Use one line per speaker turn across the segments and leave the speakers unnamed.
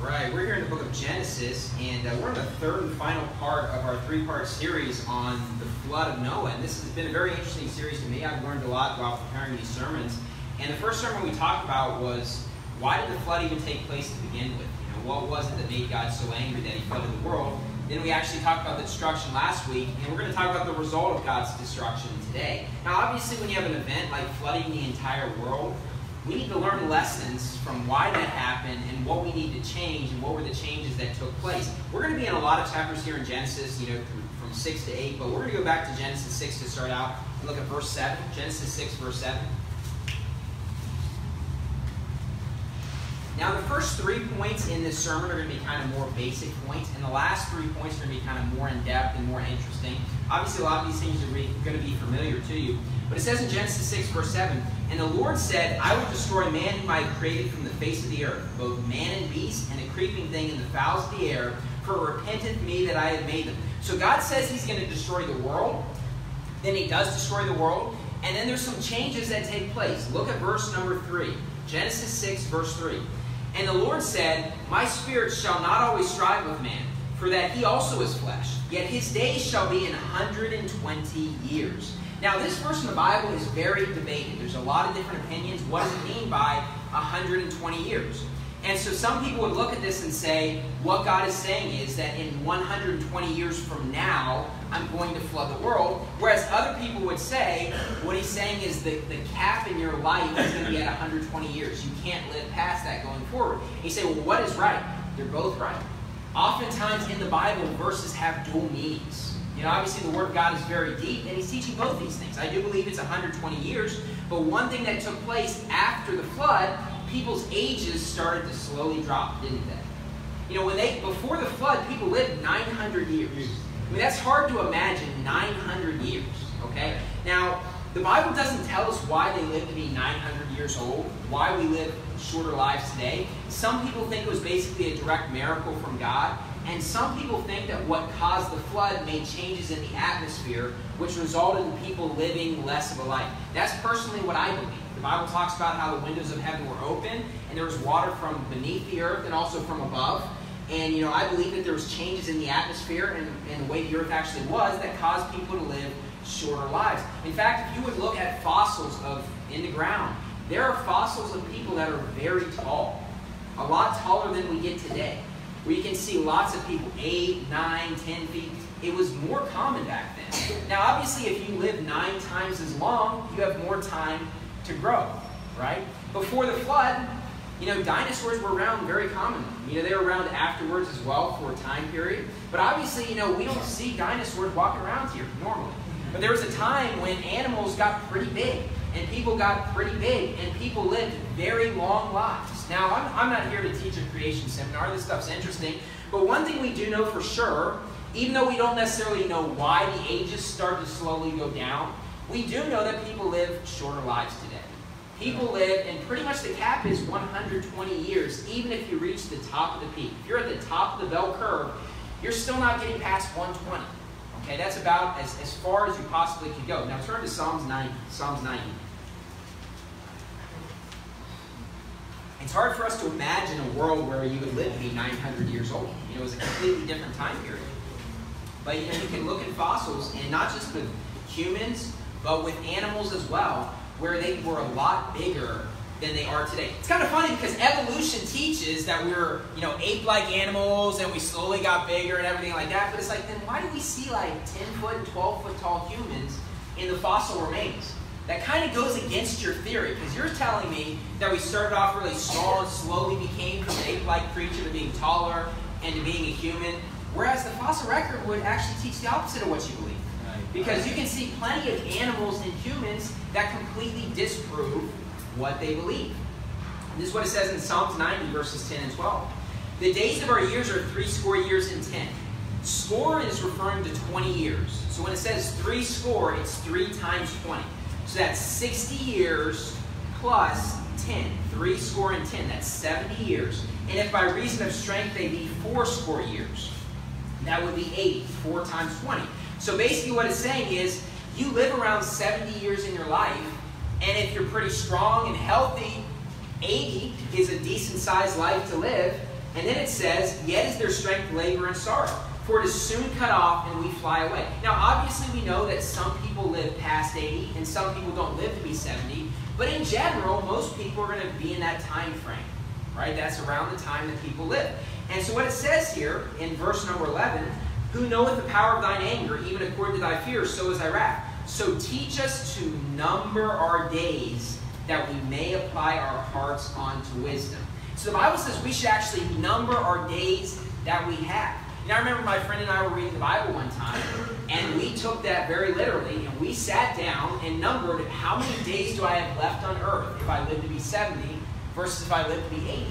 Right, we're here in the book of Genesis, and we're in the third and final part of our three-part series on the flood of Noah. And this has been a very interesting series to me. I've learned a lot while preparing these sermons. And the first sermon we talked about was, why did the flood even take place to begin with? What was it that made God so angry that he flooded the world? Then we actually talked about the destruction last week, and we're going to talk about the result of God's destruction today. Now, obviously, when you have an event like flooding the entire world, we need to learn lessons from why that happened and what we need to change and what were the changes that took place. We're going to be in a lot of chapters here in Genesis, from 6 to 8, but we're going to go back to Genesis 6 to start out and look at verse 7. Genesis 6, verse 7. Now, the first 3 points in this sermon are going to be kind of more basic points, and the last 3 points are going to be kind of more in-depth and more interesting. Obviously, a lot of these things are going to be familiar to you. But it says in Genesis 6, verse 7, "And the Lord said, I will destroy man whom I have created from the face of the earth, both man and beast, and the creeping thing and the fowls of the air, for it repenteth me that I have made them." So God says he's going to destroy the world. Then he does destroy the world. And then there's some changes that take place. Look at verse number 3. Genesis 6, verse 3. "And the Lord said, My spirit shall not always strive with man, for that he also is flesh. Yet his days shall be 120 years. Now, this verse in the Bible is very debated. There's a lot of different opinions. What does it mean by 120 years? And so some people would look at this and say, what God is saying is that in 120 years from now, I'm going to flood the world. Whereas other people would say, what he's saying is that the cap in your life is going to be at 120 years. You can't live past that going forward. And you say, well, what is right? They're both right. Oftentimes in the Bible, verses have dual meanings. Obviously the Word of God is very deep, and he's teaching both these things. I do believe it's 120 years, but one thing that took place after the flood, people's ages started to slowly drop, didn't they? Before the flood, people lived 900 years. I mean, that's hard to imagine, 900 years, okay? Now, the Bible doesn't tell us why they lived to be 900 years old, why we live shorter lives today. Some people think it was basically a direct miracle from God. And some people think that what caused the flood made changes in the atmosphere, which resulted in people living less of a life. That's personally what I believe. The Bible talks about how the windows of heaven were open, and there was water from beneath the earth and also from above. And, I believe that there was changes in the atmosphere and the way the earth actually was that caused people to live shorter lives. In fact, if you would look at fossils in the ground, there are fossils of people that are very tall, a lot taller than we get today. Where you can see lots of people 8, 9, 10 feet. It was more common back then. Now, obviously, if you live 9 times as long, you have more time to grow, right? Before the flood, dinosaurs were around very commonly. They were around afterwards as well for a time period. But obviously, we don't see dinosaurs walking around here normally. But there was a time when animals got pretty big, and people got pretty big, and people lived very long lives. Now, I'm not here to teach a creation seminar. This stuff's interesting. But one thing we do know for sure, even though we don't necessarily know why the ages start to slowly go down, we do know that people live shorter lives today. People live, and pretty much the cap is 120 years, even if you reach the top of the peak. If you're at the top of the bell curve, you're still not getting past 120. Okay, that's about as far as you possibly could go. Now turn to Psalms 90. Psalms 90. It's hard for us to imagine a world where you would live to be 900 years old. It was a completely different time period. But you can look at fossils, and not just with humans, but with animals as well, where they were a lot bigger than they are today. It's kind of funny because evolution teaches that we're, ape-like animals and we slowly got bigger and everything like that. But it's like, then why do we see like 10-foot and 12-foot tall humans in the fossil remains? That kind of goes against your theory, because you're telling me that we started off really small and slowly became from an ape-like creature to being taller and to being a human, whereas the fossil record would actually teach the opposite of what you believe. Because you can see plenty of animals and humans that completely disprove what they believe. This is what it says in Psalms 90, verses 10 and 12. "The days of our years are 80 years and 10. Score is referring to 20 years. So when it says 80, it's 3 times 20. So that's 60 years plus 10. 80 and 10. That's 70 years. And if by reason of strength they be 80 years, that would be 80. 4 times 20. So basically what it's saying is, you live around 70 years in your life, and if you're pretty strong and healthy, 80 is a decent sized life to live. And then it says, yet is their strength labor and sorrow, for it is soon cut off and we fly away. Now, obviously, we know that some people live past 80 and some people don't live to be 70. But in general, most people are going to be in that time frame, right? That's around the time that people live. And so what it says here in verse number 11, who knoweth the power of thine anger, even according to thy fear, so is thy wrath. So teach us to number our days, that we may apply our hearts unto wisdom. So the Bible says we should actually number our days that we have. Now, I remember my friend and I were reading the Bible one time, and we took that very literally, and we sat down and numbered how many days do I have left on earth if I live to be 70 versus if I live to be 80.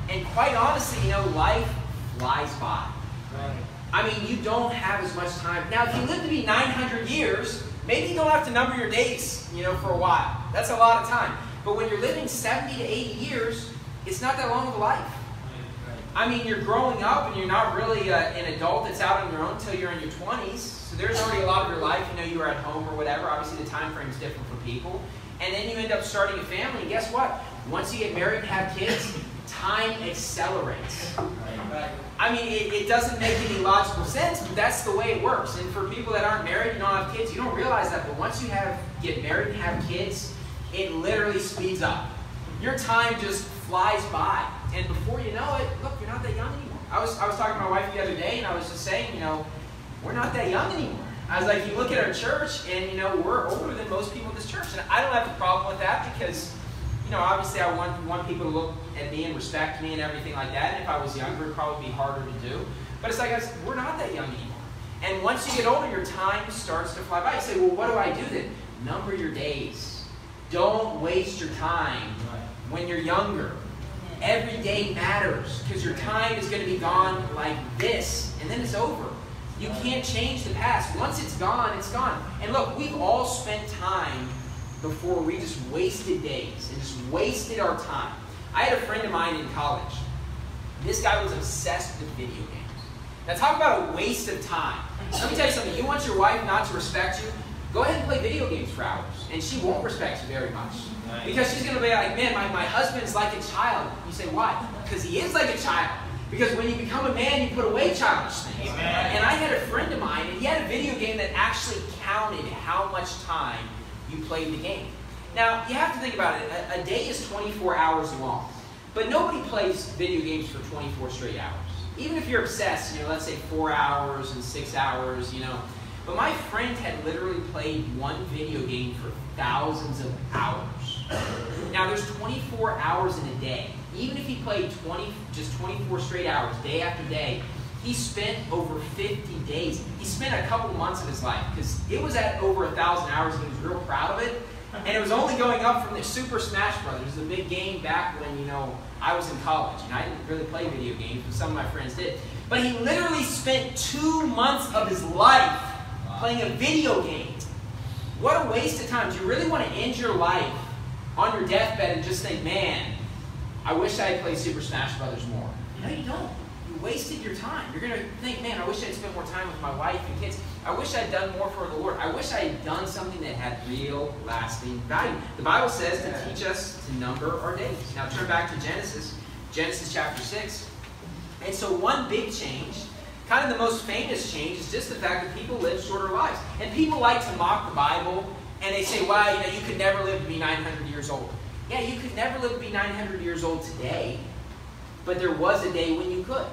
And quite honestly, life flies by.
Right.
I mean, you don't have as much time. Now, if you live to be 900 years, maybe you don't have to number your days, for a while. That's a lot of time. But when you're living 70 to 80 years, it's not that long of a life. I mean, you're growing up and you're not really an adult that's out on your own until you're in your 20s. So there's already a lot of your life. You are at home or whatever. Obviously, the time frame is different for people. And then you end up starting a family. And guess what? Once you get married and have kids, time accelerates.
Right.
I mean, it doesn't make any logical sense, but that's the way it works. And for people that aren't married and don't have kids, you don't realize that. But once you get married and have kids, it literally speeds up. Your time just flies by. And before you know it, look, you're not that young anymore. I was talking to my wife the other day, and I was just saying, we're not that young anymore. I was like, you look at our church, and, we're older than most people in this church. And I don't have a problem with that because, obviously I want people to look at me and respect me and everything like that. And if I was younger, it'd probably be harder to do. But it's like, we're not that young anymore. And once you get older, your time starts to fly by. You say, well, what do I do then? Number your days. Don't waste your time when you're younger. Every day matters because your time is going to be gone like this, and then it's over. You can't change the past. Once it's gone, it's gone. And look, we've all spent time before we just wasted days and just wasted our time. I had a friend of mine in college. This guy was obsessed with video games. Now talk about a waste of time. Let me tell you something. You want your wife not to respect you? Go ahead and play video games for hours, and she won't respect you very much. Because she's going to be like, man, my husband's like a child. You say, why? Because he is like a child. Because when you become a man, you put away childish things.
Amen. And
I had a friend of mine, and he had a video game that actually counted how much time you played the game. Now, you have to think about it. A day is 24 hours long. But nobody plays video games for 24 straight hours. Even if you're obsessed, let's say 4 hours and 6 hours, But my friend had literally played one video game for thousands of hours. Now, there's 24 hours in a day. Even if he played 24 straight hours, day after day, he spent over 50 days. He spent a couple months of his life because it was at over 1,000 hours and he was real proud of it. And it was only going up from the Super Smash Brothers, the big game back when, I was in college. And I didn't really play video games, but some of my friends did. But he literally spent 2 months of his life playing a video game. What a waste of time. Do you really want to end your life on your deathbed and just think, man, I wish I had played Super Smash Brothers more? No, you don't. You wasted your time. You're going to think, man, I wish I had spent more time with my wife and kids. I wish I had done more for the Lord. I wish I had done something that had real, lasting value. The Bible says to teach us to number our days. Now turn back to Genesis chapter 6. And so one big change, kind of the most famous change, is just the fact that people live shorter lives. And people like to mock the Bible, and they say, well, you could never live to be 900 years old. Yeah, you could never live to be 900 years old today, but there was a day when you could.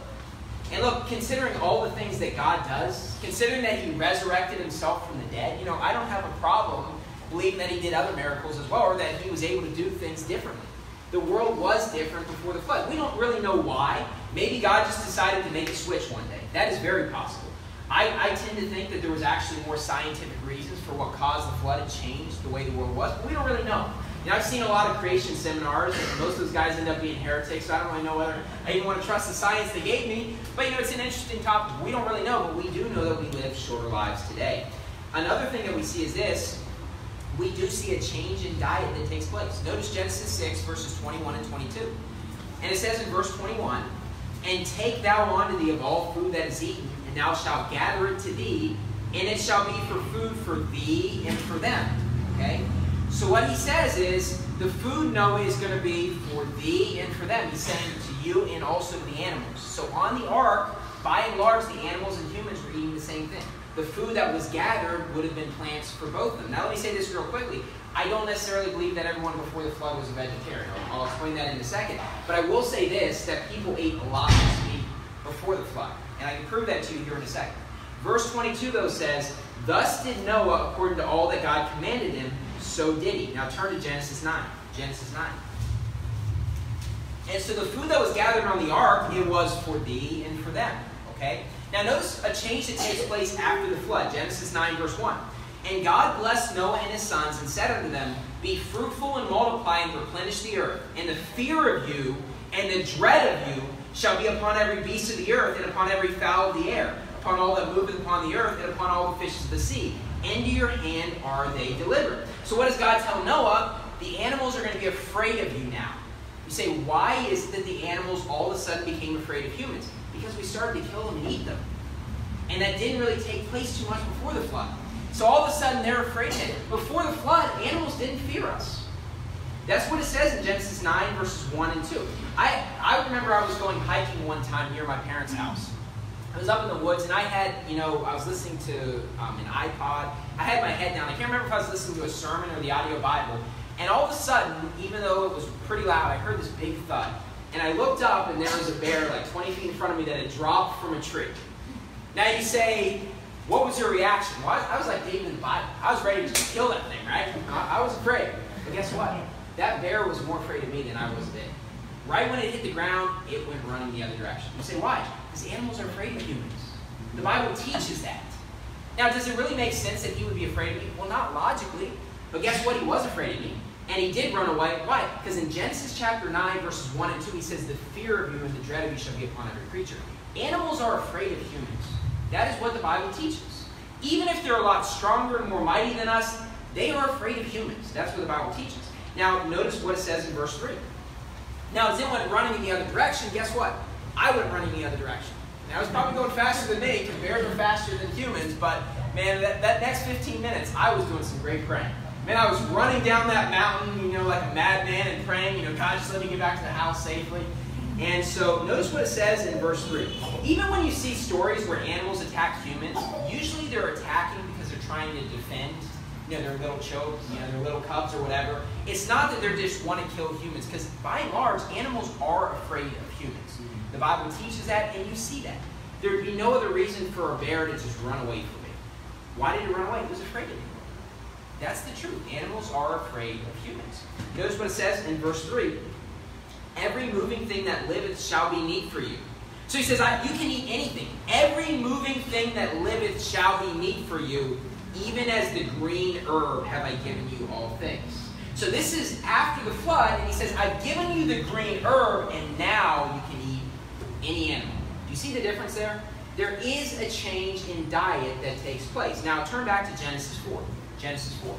And look, considering all the things that God does, considering that He resurrected Himself from the dead, I don't have a problem believing that He did other miracles as well, or that He was able to do things differently. The world was different before the flood. We don't really know why. Maybe God just decided to make a switch one day. That is very possible. I tend to think that there was actually more scientific reasons for what caused the flood and changed the way the world was, but we don't really know. I've seen a lot of creation seminars, and most of those guys end up being heretics, so I don't really know whether I even want to trust the science they gave me. But it's an interesting topic. We don't really know, but we do know that we live shorter lives today. Another thing that we see is this. We do see a change in diet that takes place. Notice Genesis 6, verses 21 and 22. And it says in verse 21, and take thou unto thee of all food that is eaten, and thou shalt gather it to thee, and it shall be for food for thee and for them. Okay? So what he says is, the food, Noah, is going to be for thee and for them. He's saying to you and also to the animals. So on the ark, by and large, the animals and humans were eating the same thing. The food that was gathered would have been plants for both of them. Now let me say this real quickly. I don't necessarily believe that everyone before the flood was a vegetarian. I'll explain that in a second. But I will say this, that people ate a lot of meat before the flood. And I can prove that to you here in a second. Verse 22, though, says, "Thus did Noah according to all that God commanded him, so did he." Now turn to Genesis 9. Genesis 9. And so the food that was gathered on the ark, it was for thee and for them. Okay? Now notice a change that takes place after the flood. Genesis 9, verse 1. "And God blessed Noah and his sons, and said unto them, Be fruitful and multiply, and replenish the earth. And the fear of you and the dread of you shall be upon every beast of the earth, and upon every fowl of the air, upon all that moveth upon the earth, and upon all the fishes of the sea. Into your hand are they delivered." So what does God tell Noah? The animals are going to be afraid of you now. You say, why is it that the animals all of a sudden became afraid of humans? Because we started to kill them and eat them. And that didn't really take place too much before the flood. So all of a sudden they're afraid of it. Before the flood, animals didn't fear us. That's what it says in Genesis 9, verses 1 and 2. I remember I was going hiking one time near my parents' house. I was up in the woods, and I had, I was listening to an iPod. I had my head down. I can't remember if I was listening to a sermon or the audio Bible. And all of a sudden, even though it was pretty loud, I heard this big thud. And I looked up, and there was a bear like 20 feet in front of me that had dropped from a tree. Now you say, what was your reaction? Well, I was like David in the Bible. I was ready to just kill that thing, right? I was afraid. But guess what? That bear was more afraid of me than I was of it. Right when it hit the ground, it went running the other direction. You say, why? Because animals are afraid of humans. The Bible teaches that. Now, does it really make sense that he would be afraid of me? Well, not logically. But guess what? He was afraid of me. And he did run away. Why? Because in Genesis chapter 9, verses 1 and 2, he says, "The fear of you and the dread of you shall be upon every creature." Animals are afraid of humans. That is what the Bible teaches. Even if they're a lot stronger and more mighty than us, they are afraid of humans. That's what the Bible teaches. Now, notice what it says in verse 3. Now, as it went running in the other direction, guess what? I went running the other direction. Now, I was probably going faster than me, because bears are faster than humans, but, man, that next 15 minutes, I was doing some great praying. Man, I was running down that mountain, like a madman and praying, God, just let me get back to the house safely. And so, notice what it says in verse 3. Even when you see stories where animals attack humans, usually they're attacking because they're trying to defend, their little children, their little cubs or whatever. It's not that they just want to kill humans, because by and large, animals are afraid of humans. The Bible teaches that, and you see that. There would be no other reason for a bear to just run away from me. Why did it run away? It was afraid of me. That's the truth. Animals are afraid of humans. Notice what it says in verse 3. "Every moving thing that liveth shall be meat for you." So he says, you can eat anything. "Every moving thing that liveth shall be meat for you. Even as the green herb have I given you all things." So this is after the flood, and he says, I've given you the green herb, and now you can eat any animal. Do you see the difference there? There is a change in diet that takes place. Now turn back to Genesis 4. Genesis 4.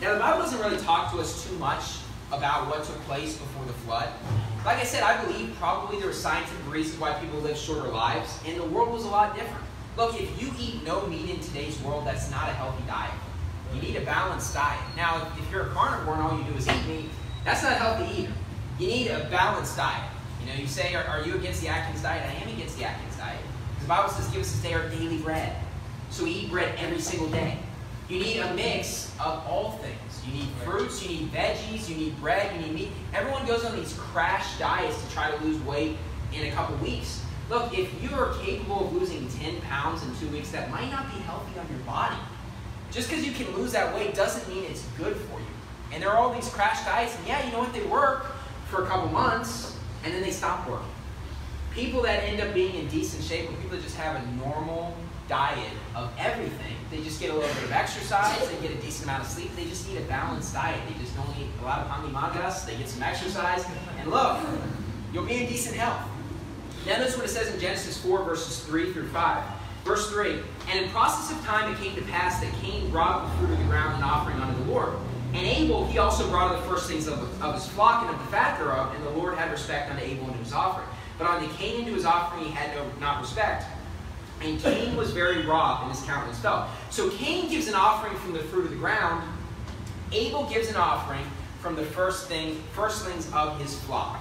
Now the Bible doesn't really talk to us too much about what took place before the flood. Like I said, I believe probably there were scientific reasons why people live shorter lives, and the world was a lot different. Look, if you eat no meat in today's world, that's not a healthy diet. You need a balanced diet. Now, if you're a carnivore and all you do is eat meat, that's not healthy either. You need a balanced diet. You say, are you against the Atkins diet? I am against the Atkins diet. The Bible says, give us this day our daily bread. So we eat bread every single day. You need a mix of all things. You need fruits, you need veggies, you need bread, you need meat. Everyone goes on these crash diets to try to lose weight in a couple weeks. Look, if you are capable of losing 10 pounds in 2 weeks, that might not be healthy on your body. Just because you can lose that weight doesn't mean it's good for you. And there are all these crash diets, and yeah, you know what, they work for a couple months, and then they stop working. People that end up being in decent shape, or people that just have a normal diet of everything, they just get a little bit of exercise, they get a decent amount of sleep, they just eat a balanced diet. They just don't eat a lot of pandimangas, they get some exercise, and look, you'll be in decent health. Now notice what it says in Genesis 4, verses 3 through 5. Verse 3, "And in process of time it came to pass that Cain brought the fruit of the ground an offering unto the Lord. And Abel, he also brought of the firstlings of his flock and of the fat thereof, and the Lord had respect unto Abel and to his offering. But unto Cain and to his offering he had not respect. And Cain was very wroth, and his countenance fell." So Cain gives an offering from the fruit of the ground. Abel gives an offering from the firstlings of his flock.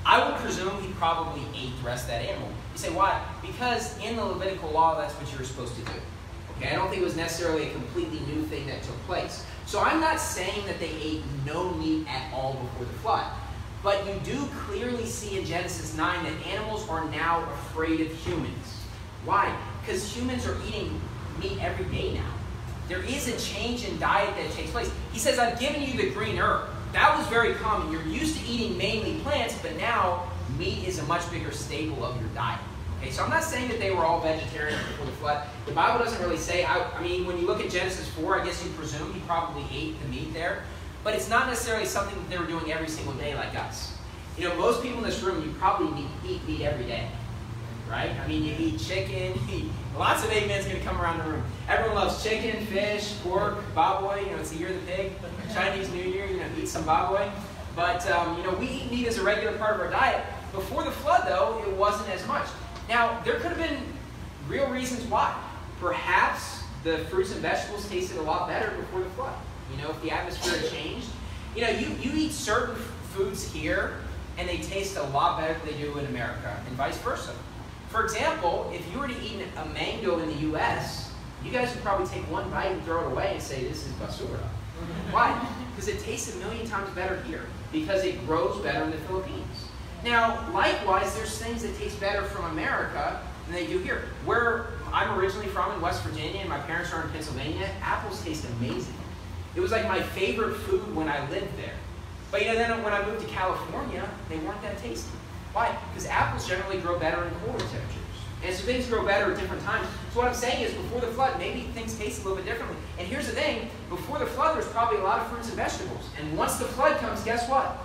I would presume he probably ate the rest of that animal. You say, why? Because in the Levitical law, that's what you were supposed to do. Okay, I don't think it was necessarily a completely new thing that took place. So I'm not saying that they ate no meat at all before the flood. But you do clearly see in Genesis 9 that animals are now afraid of humans. Why? Because humans are eating meat every day now. There is a change in diet that takes place. He says, I've given you the green herb. That was very common. You're used to eating mainly plants, but now meat is a much bigger staple of your diet. Okay, so I'm not saying that they were all vegetarian before the flood. The Bible doesn't really say. I mean, when you look at Genesis 4, I guess you presume he probably ate the meat there. But it's not necessarily something that they were doing every single day like us. You know, most people in this room, you probably eat meat every day. Right? I mean, you eat chicken. Lots of amen's going to come around the room. Everyone loves chicken, fish, pork, baboy. You know, it's the year of the pig. Chinese New Year, you know, eat some baboy. But, you know, we eat meat as a regular part of our diet. Before the flood, though, it wasn't as much. Now, there could have been real reasons why. Perhaps the fruits and vegetables tasted a lot better before the flood. You know, if the atmosphere had changed. You know, you eat certain foods here, and they taste a lot better than they do in America, and vice versa. For example, if you were to eat a mango in the U.S., you guys would probably take one bite and throw it away and say, this is basura. Why? Because it tastes a million times better here, because it grows better in the Philippines. Now, likewise, there's things that taste better from America than they do here. Where I'm originally from in West Virginia, and my parents are in Pennsylvania, apples taste amazing. It was like my favorite food when I lived there. But you know, then when I moved to California, they weren't that tasty. Why? Because apples generally grow better in colder temperatures. And so things grow better at different times. So what I'm saying is, before the flood, maybe things taste a little bit differently. And here's the thing, before the flood, there's probably a lot of fruits and vegetables. And once the flood comes, guess what?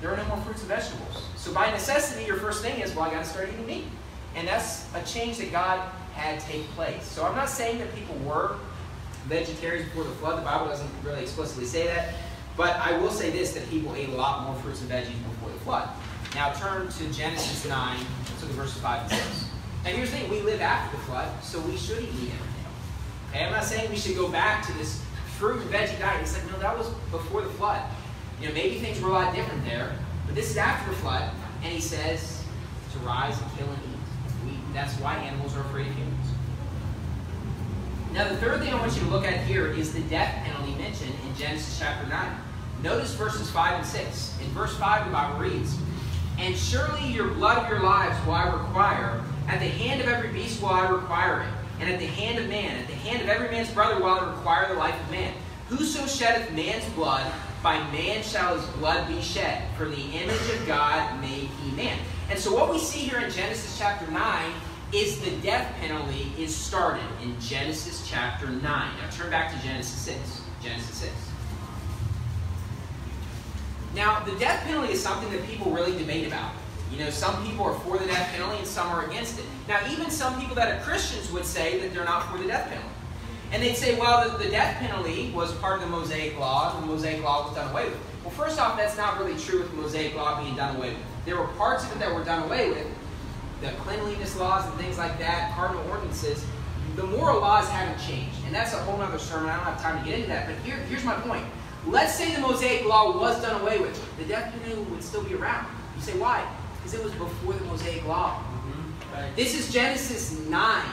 There are no more fruits and vegetables. So by necessity, your first thing is, well, I got to start eating meat. And that's a change that God had take place. So I'm not saying that people were vegetarians before the flood. The Bible doesn't really explicitly say that. But I will say this, that people ate a lot more fruits and veggies before the flood. Now turn to Genesis 9, so the verses 5 and 6. Now here's the thing, we live after the flood, so we should eat meat every day. Okay, I'm not saying we should go back to this fruit and veggie diet. It's like, no, that was before the flood. You know, maybe things were a lot different there, but this is after the flood, and he says to rise and kill and eat. That's why animals are afraid of humans. Now the third thing I want you to look at here is the death penalty mentioned in Genesis chapter 9. Notice verses 5 and 6. In verse 5, the Bible reads, and surely your blood of your lives will I require. At the hand of every beast will I require it. And at the hand of man, at the hand of every man's brother will I require the life of man. Whoso sheddeth man's blood, by man shall his blood be shed. For the image of God made he man. And so what we see here in Genesis chapter 9 is the death penalty is started in Genesis chapter 9. Now turn back to Genesis 6. Genesis 6. Now, the death penalty is something that people really debate about. You know, some people are for the death penalty and some are against it. Now, even some people that are Christians would say that they're not for the death penalty. And they'd say, well, the death penalty was part of the Mosaic Law, and the Mosaic Law was done away with. Well, first off, that's not really true with the Mosaic Law being done away with. There were parts of it that were done away with, the cleanliness laws and things like that, cardinal ordinances. The moral laws haven't changed. And that's a whole other sermon. I don't have time to get into that. But here's my point. Let's say the Mosaic Law was done away with. The death penalty would still be around. You say, why? Because it was before the Mosaic Law. Right. This is Genesis 9.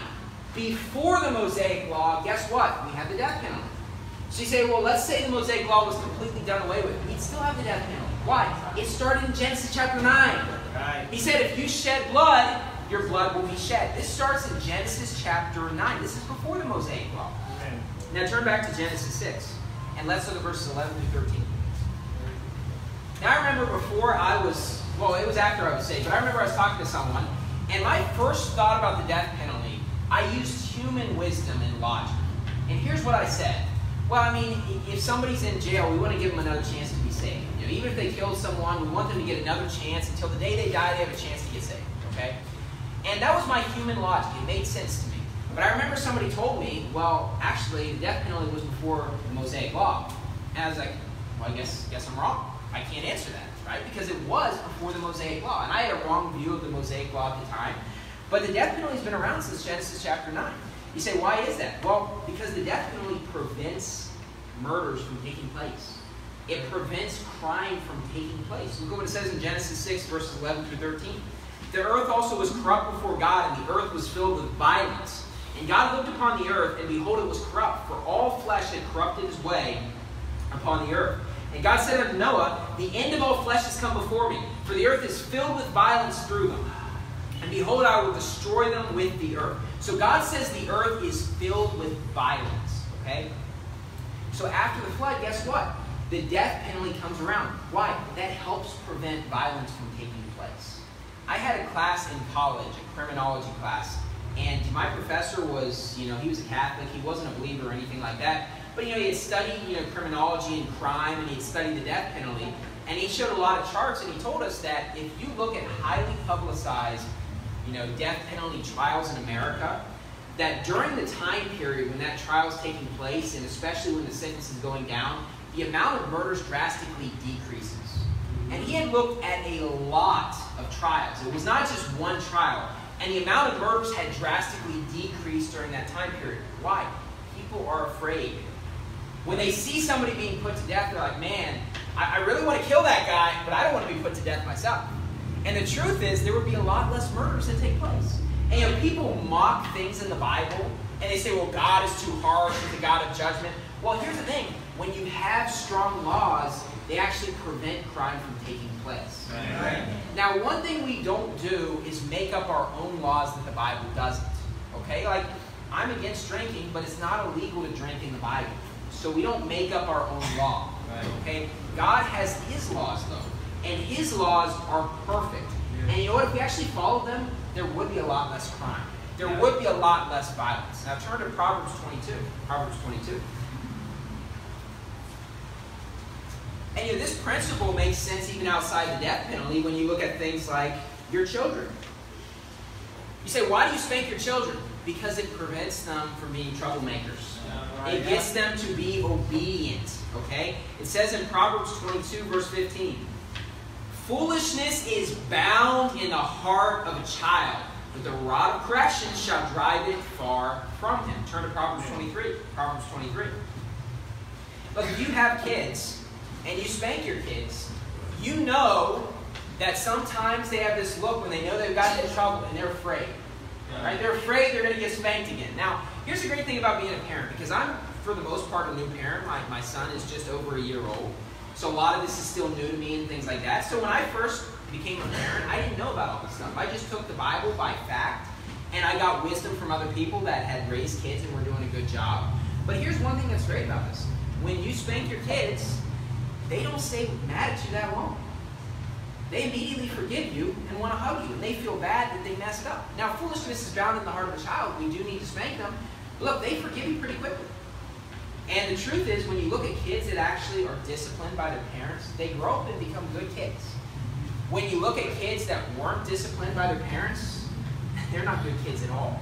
Before the Mosaic Law, guess what? We have the death penalty. So you say, well, let's say the Mosaic Law was completely done away with. We'd still have the death penalty. Why? It started in Genesis chapter 9. Right. He said, if you shed blood, your blood will be shed. This starts in Genesis chapter 9. This is before the Mosaic Law. Amen. Now turn back to Genesis 6. And let's look at verses 11 through 13. Now I remember before I was, well, it was after I was saved, but I remember I was talking to someone, and my first thought about the death penalty, I used human wisdom and logic. And here's what I said. Well, I mean, if somebody's in jail, we want to give them another chance to be saved. You know, even if they killed someone, we want them to get another chance. Until the day they die, they have a chance to get saved. Okay? And that was my human logic. It made sense to me. But I remember somebody told me, well, actually, the death penalty was before the Mosaic Law. And I was like, well, I guess I'm wrong. I can't answer that, right? Because it was before the Mosaic Law. And I had a wrong view of the Mosaic Law at the time. But the death penalty has been around since Genesis chapter 9. You say, why is that? Well, because the death penalty prevents murders from taking place. It prevents crime from taking place. Look at what it says in Genesis 6, verses 11 through 13. The earth also was corrupt before God, and the earth was filled with violence. And God looked upon the earth, and behold, it was corrupt, for all flesh had corrupted his way upon the earth. And God said unto Noah, the end of all flesh has come before me, for the earth is filled with violence through them. And behold, I will destroy them with the earth. So God says the earth is filled with violence. Okay? So after the flood, guess what? The death penalty comes around. Why? That helps prevent violence from taking place. I had a class in college, a criminology class, and my professor was, he was a Catholic. He wasn't a believer or anything like that. But, he had studied, criminology and crime, and he had studied the death penalty. And he showed a lot of charts, and he told us that if you look at highly publicized, death penalty trials in America, that during the time period when that trial is taking place, and especially when the sentence is going down, the amount of murders drastically decreases. And he had looked at a lot of trials. It was not just one trial. And the amount of murders had drastically decreased during that time period. Why? People are afraid. When they see somebody being put to death, they're like, man, I really want to kill that guy, but I don't want to be put to death myself. And the truth is, there would be a lot less murders that take place. And people mock things in the Bible, and they say, well, God is too harsh, he's a God of judgment. Well, here's the thing. When you have strong laws, they actually prevent crime from taking place. Right? Now, one thing we don't do is make up our own laws that the Bible doesn't. Okay? Like, I'm against drinking, but it's not illegal to drink in the Bible. So we don't make up our own law. Okay? God has his laws, though. And his laws are perfect. And you know what? If we actually followed them, there would be a lot less crime. There would be a lot less violence. Now turn to Proverbs 22. Proverbs 22. And this principle makes sense even outside the death penalty when you look at things like your children. You say, why do you spank your children? Because it prevents them from being troublemakers. It gets them to be obedient. Okay? It says in Proverbs 22, verse 15, foolishness is bound in the heart of a child, but the rod of correction shall drive it far from him. Turn to Proverbs 23. Proverbs 23. Look, if you have kids and you spank your kids, you know that sometimes they have this look when they know they've gotten into trouble and they're afraid. Right? They're afraid they're going to get spanked again. Now, here's the great thing about being a parent, because I'm, for the most part, a new parent. My son is just over a year old. So a lot of this is still new to me and things like that. So when I first became a parent, I didn't know about all this stuff. I just took the Bible by fact, and I got wisdom from other people that had raised kids and were doing a good job. But here's one thing that's great about this. When you spank your kids, they don't stay mad at you that long. They immediately forgive you and want to hug you, and they feel bad that they messed up. Now, foolishness is bound in the heart of a child. We do need to spank them. But look, they forgive you pretty quickly. And the truth is, when you look at kids that actually are disciplined by their parents, they grow up and become good kids. When you look at kids that weren't disciplined by their parents, they're not good kids at all.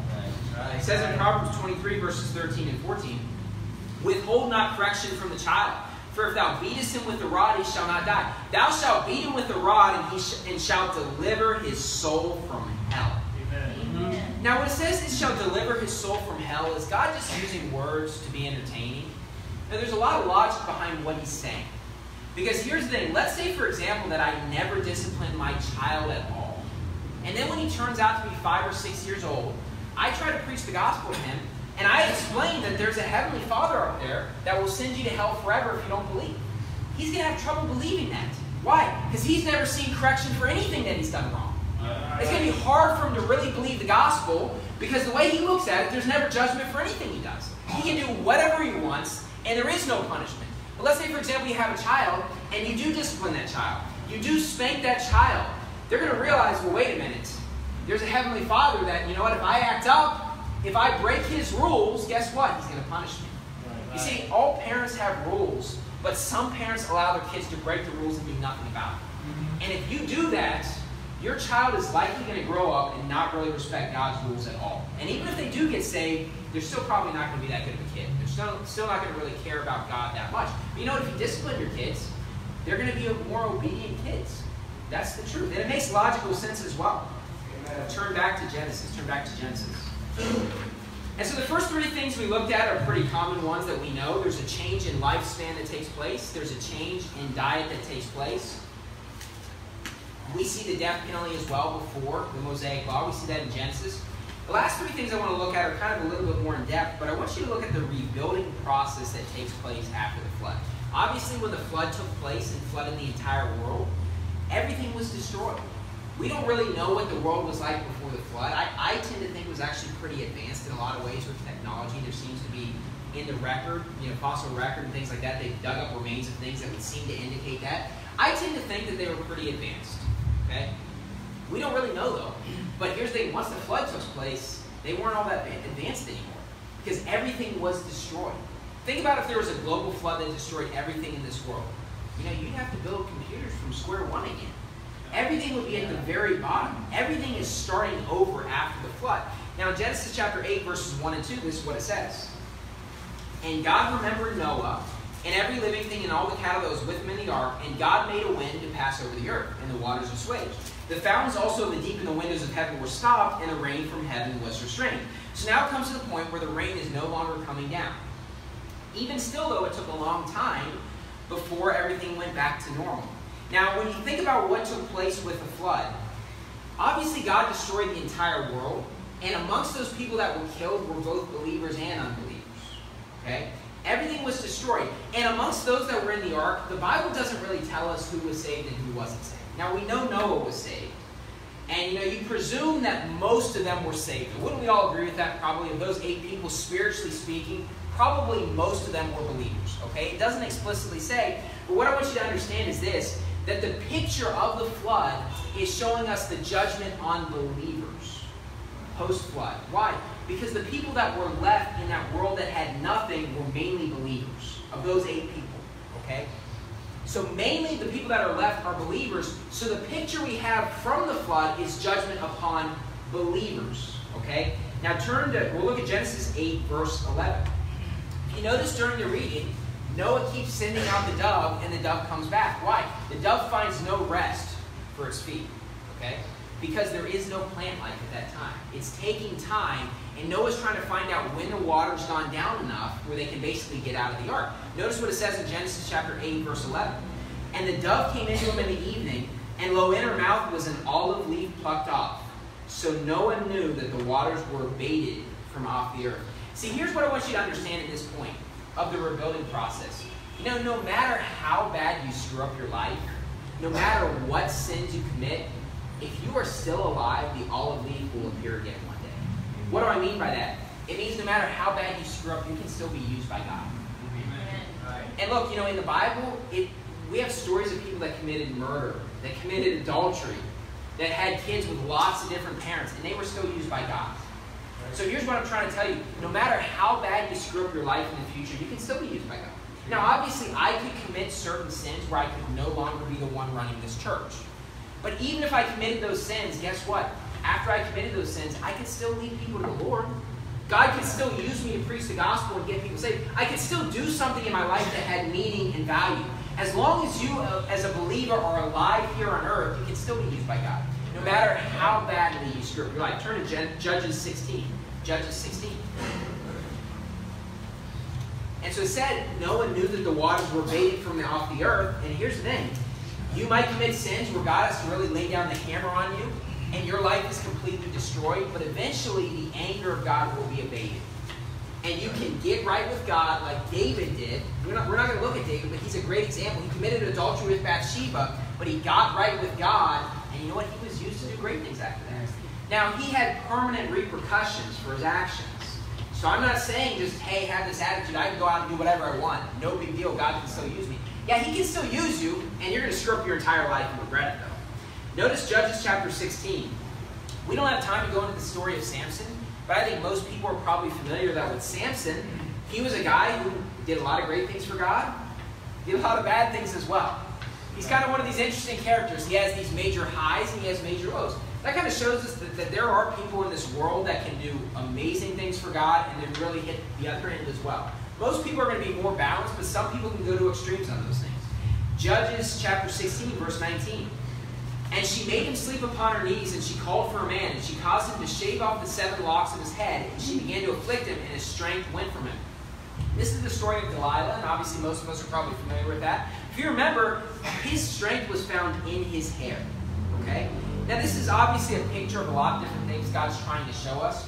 It says in Proverbs 23, verses 13 and 14, withhold not correction from the child, for if thou beatest him with the rod, he shall not die. Thou shalt beat him with the rod, and shalt deliver his soul from hell. Amen. Now, when it says it shall deliver his soul from hell, is God just using words to be entertaining? Now, there's a lot of logic behind what he's saying. Because here's the thing. Let's say, for example, that I never disciplined my child at all. And then when he turns out to be 5 or 6 years old, I try to preach the gospel to him, and I explain that there's a heavenly Father up there that will send you to hell forever if you don't believe. He's going to have trouble believing that. Why? Because he's never seen correction for anything that he's done wrong. It's going to be hard for him to really believe the gospel, because the way he looks at it, there's never judgment for anything he does. He can do whatever he wants, and there is no punishment. But let's say, for example, you have a child, and you do discipline that child. You do spank that child. They're going to realize, well, wait a minute. There's a heavenly Father that, you know what, if I act up, if I break his rules, guess what? He's going to punish me. You see, all parents have rules, but some parents allow their kids to break the rules and do nothing about it. And if you do that, your child is likely going to grow up and not really respect God's rules at all. And even if they do get saved, they're still probably not going to be that good of a kid. They're still not going to really care about God that much. But you know what? If you discipline your kids, they're going to be more obedient kids. That's the truth. And it makes logical sense as well. Turn back to Genesis. Turn back to Genesis. And so the first three things we looked at are pretty common ones that we know. There's a change in lifespan that takes place. There's a change in diet that takes place. We see the death penalty as well before the Mosaic Law. We see that in Genesis. The last three things I want to look at are kind of a little bit more in depth, but I want you to look at the rebuilding process that takes place after the flood. Obviously, when the flood took place and flooded the entire world, everything was destroyed. We don't really know what the world was like before the flood. I tend to think it was actually pretty advanced in a lot of ways with technology. There seems to be, in the record, fossil record and things like that, they've dug up remains of things that would seem to indicate that. I tend to think that they were pretty advanced. Okay? We don't really know, though. But here's the thing. Once the flood took place, they weren't all that advanced anymore because everything was destroyed. Think about if there was a global flood that destroyed everything in this world. You'd have to build computers from square one again. Everything would be at the very bottom. Everything is starting over after the flood. Now, in Genesis chapter 8, verses 1 and 2, this is what it says. And God remembered Noah and every living thing and all the cattle that was with him in the ark, and God made a wind to pass over the earth, and the waters assuaged. The fountains also of the deep and the windows of heaven were stopped, and the rain from heaven was restrained. So now it comes to the point where the rain is no longer coming down. Even still, though, it took a long time before everything went back to normal. Now, when you think about what took place with the flood, obviously God destroyed the entire world, and amongst those people that were killed were both believers and unbelievers. Okay? Everything was destroyed. And amongst those that were in the ark, the Bible doesn't really tell us who was saved and who wasn't saved. Now, we know Noah was saved. And, you presume that most of them were saved. Wouldn't we all agree with that? Probably of those 8 people, spiritually speaking, probably most of them were believers. Okay? It doesn't explicitly say. But what I want you to understand is this, that the picture of the flood is showing us the judgment on believers post-flood. Why? Because the people that were left in that world that had nothing were mainly believers, of those 8 people. Okay? So mainly the people that are left are believers. So the picture we have from the flood is judgment upon believers. Okay? Now we'll look at Genesis 8, verse 11. If you notice during the reading, Noah keeps sending out the dove, and the dove comes back. Why? The dove finds no rest for its feet. Okay? Because there is no plant life at that time. It's taking time, and Noah's trying to find out when the water's gone down enough where they can basically get out of the ark. Notice what it says in Genesis chapter 8, verse 11. And the dove came into him in the evening, and lo, in her mouth was an olive leaf plucked off. So Noah knew that the waters were abated from off the earth. See, here's what I want you to understand at this point of the rebuilding process. No matter how bad you screw up your life, no matter what sins you commit, if you are still alive, the olive leaf will appear again one day. What do I mean by that? It means no matter how bad you screw up, you can still be used by God. Amen. And look, in the Bible, we have stories of people that committed murder, that committed adultery, that had kids with lots of different parents, and they were still used by God. So here's what I'm trying to tell you. No matter how bad you screw up your life in the future, you can still be used by God. Now, obviously, I could commit certain sins where I could no longer be the one running this church. But even if I committed those sins, guess what? After I committed those sins, I could still lead people to the Lord. God could still use me to preach the gospel and get people saved. I could still do something in my life that had meaning and value. As long as you, as a believer, are alive here on earth, you can still be used by God. No matter how badly you screw up your life. Turn to Judges 16. Judges 16. And so it said, Noah knew that the waters were abated from off the earth. And here's the thing. You might commit sins where God has to really lay down the hammer on you, and your life is completely destroyed, but eventually the anger of God will be abated. And you can get right with God like David did. We're not going to look at David, but he's a great example. He committed adultery with Bathsheba, but he got right with God, and you know what? He was used to do great things after that. Now, he had permanent repercussions for his actions. So I'm not saying just, hey, have this attitude, I can go out and do whatever I want. No big deal, God can still use me. Yeah, he can still use you, and you're going to screw up your entire life and regret it, though. Notice Judges chapter 16. We don't have time to go into the story of Samson, but I think most people are probably familiar that with Samson, he was a guy who did a lot of great things for God, did a lot of bad things as well. He's kind of one of these interesting characters. He has these major highs and he has major lows. That kind of shows us that there are people in this world that can do amazing things for God and then really hit the other end as well. Most people are going to be more balanced, but some people can go to extremes on those things. Judges chapter 16, verse 19. And she made him sleep upon her knees, and she called for a man, and she caused him to shave off the 7 locks of his head, and she began to afflict him, and his strength went from him. This is the story of Delilah, and obviously most of us are probably familiar with that. If you remember, his strength was found in his hair. Okay? Now this is obviously a picture of a lot of different things God's trying to show us,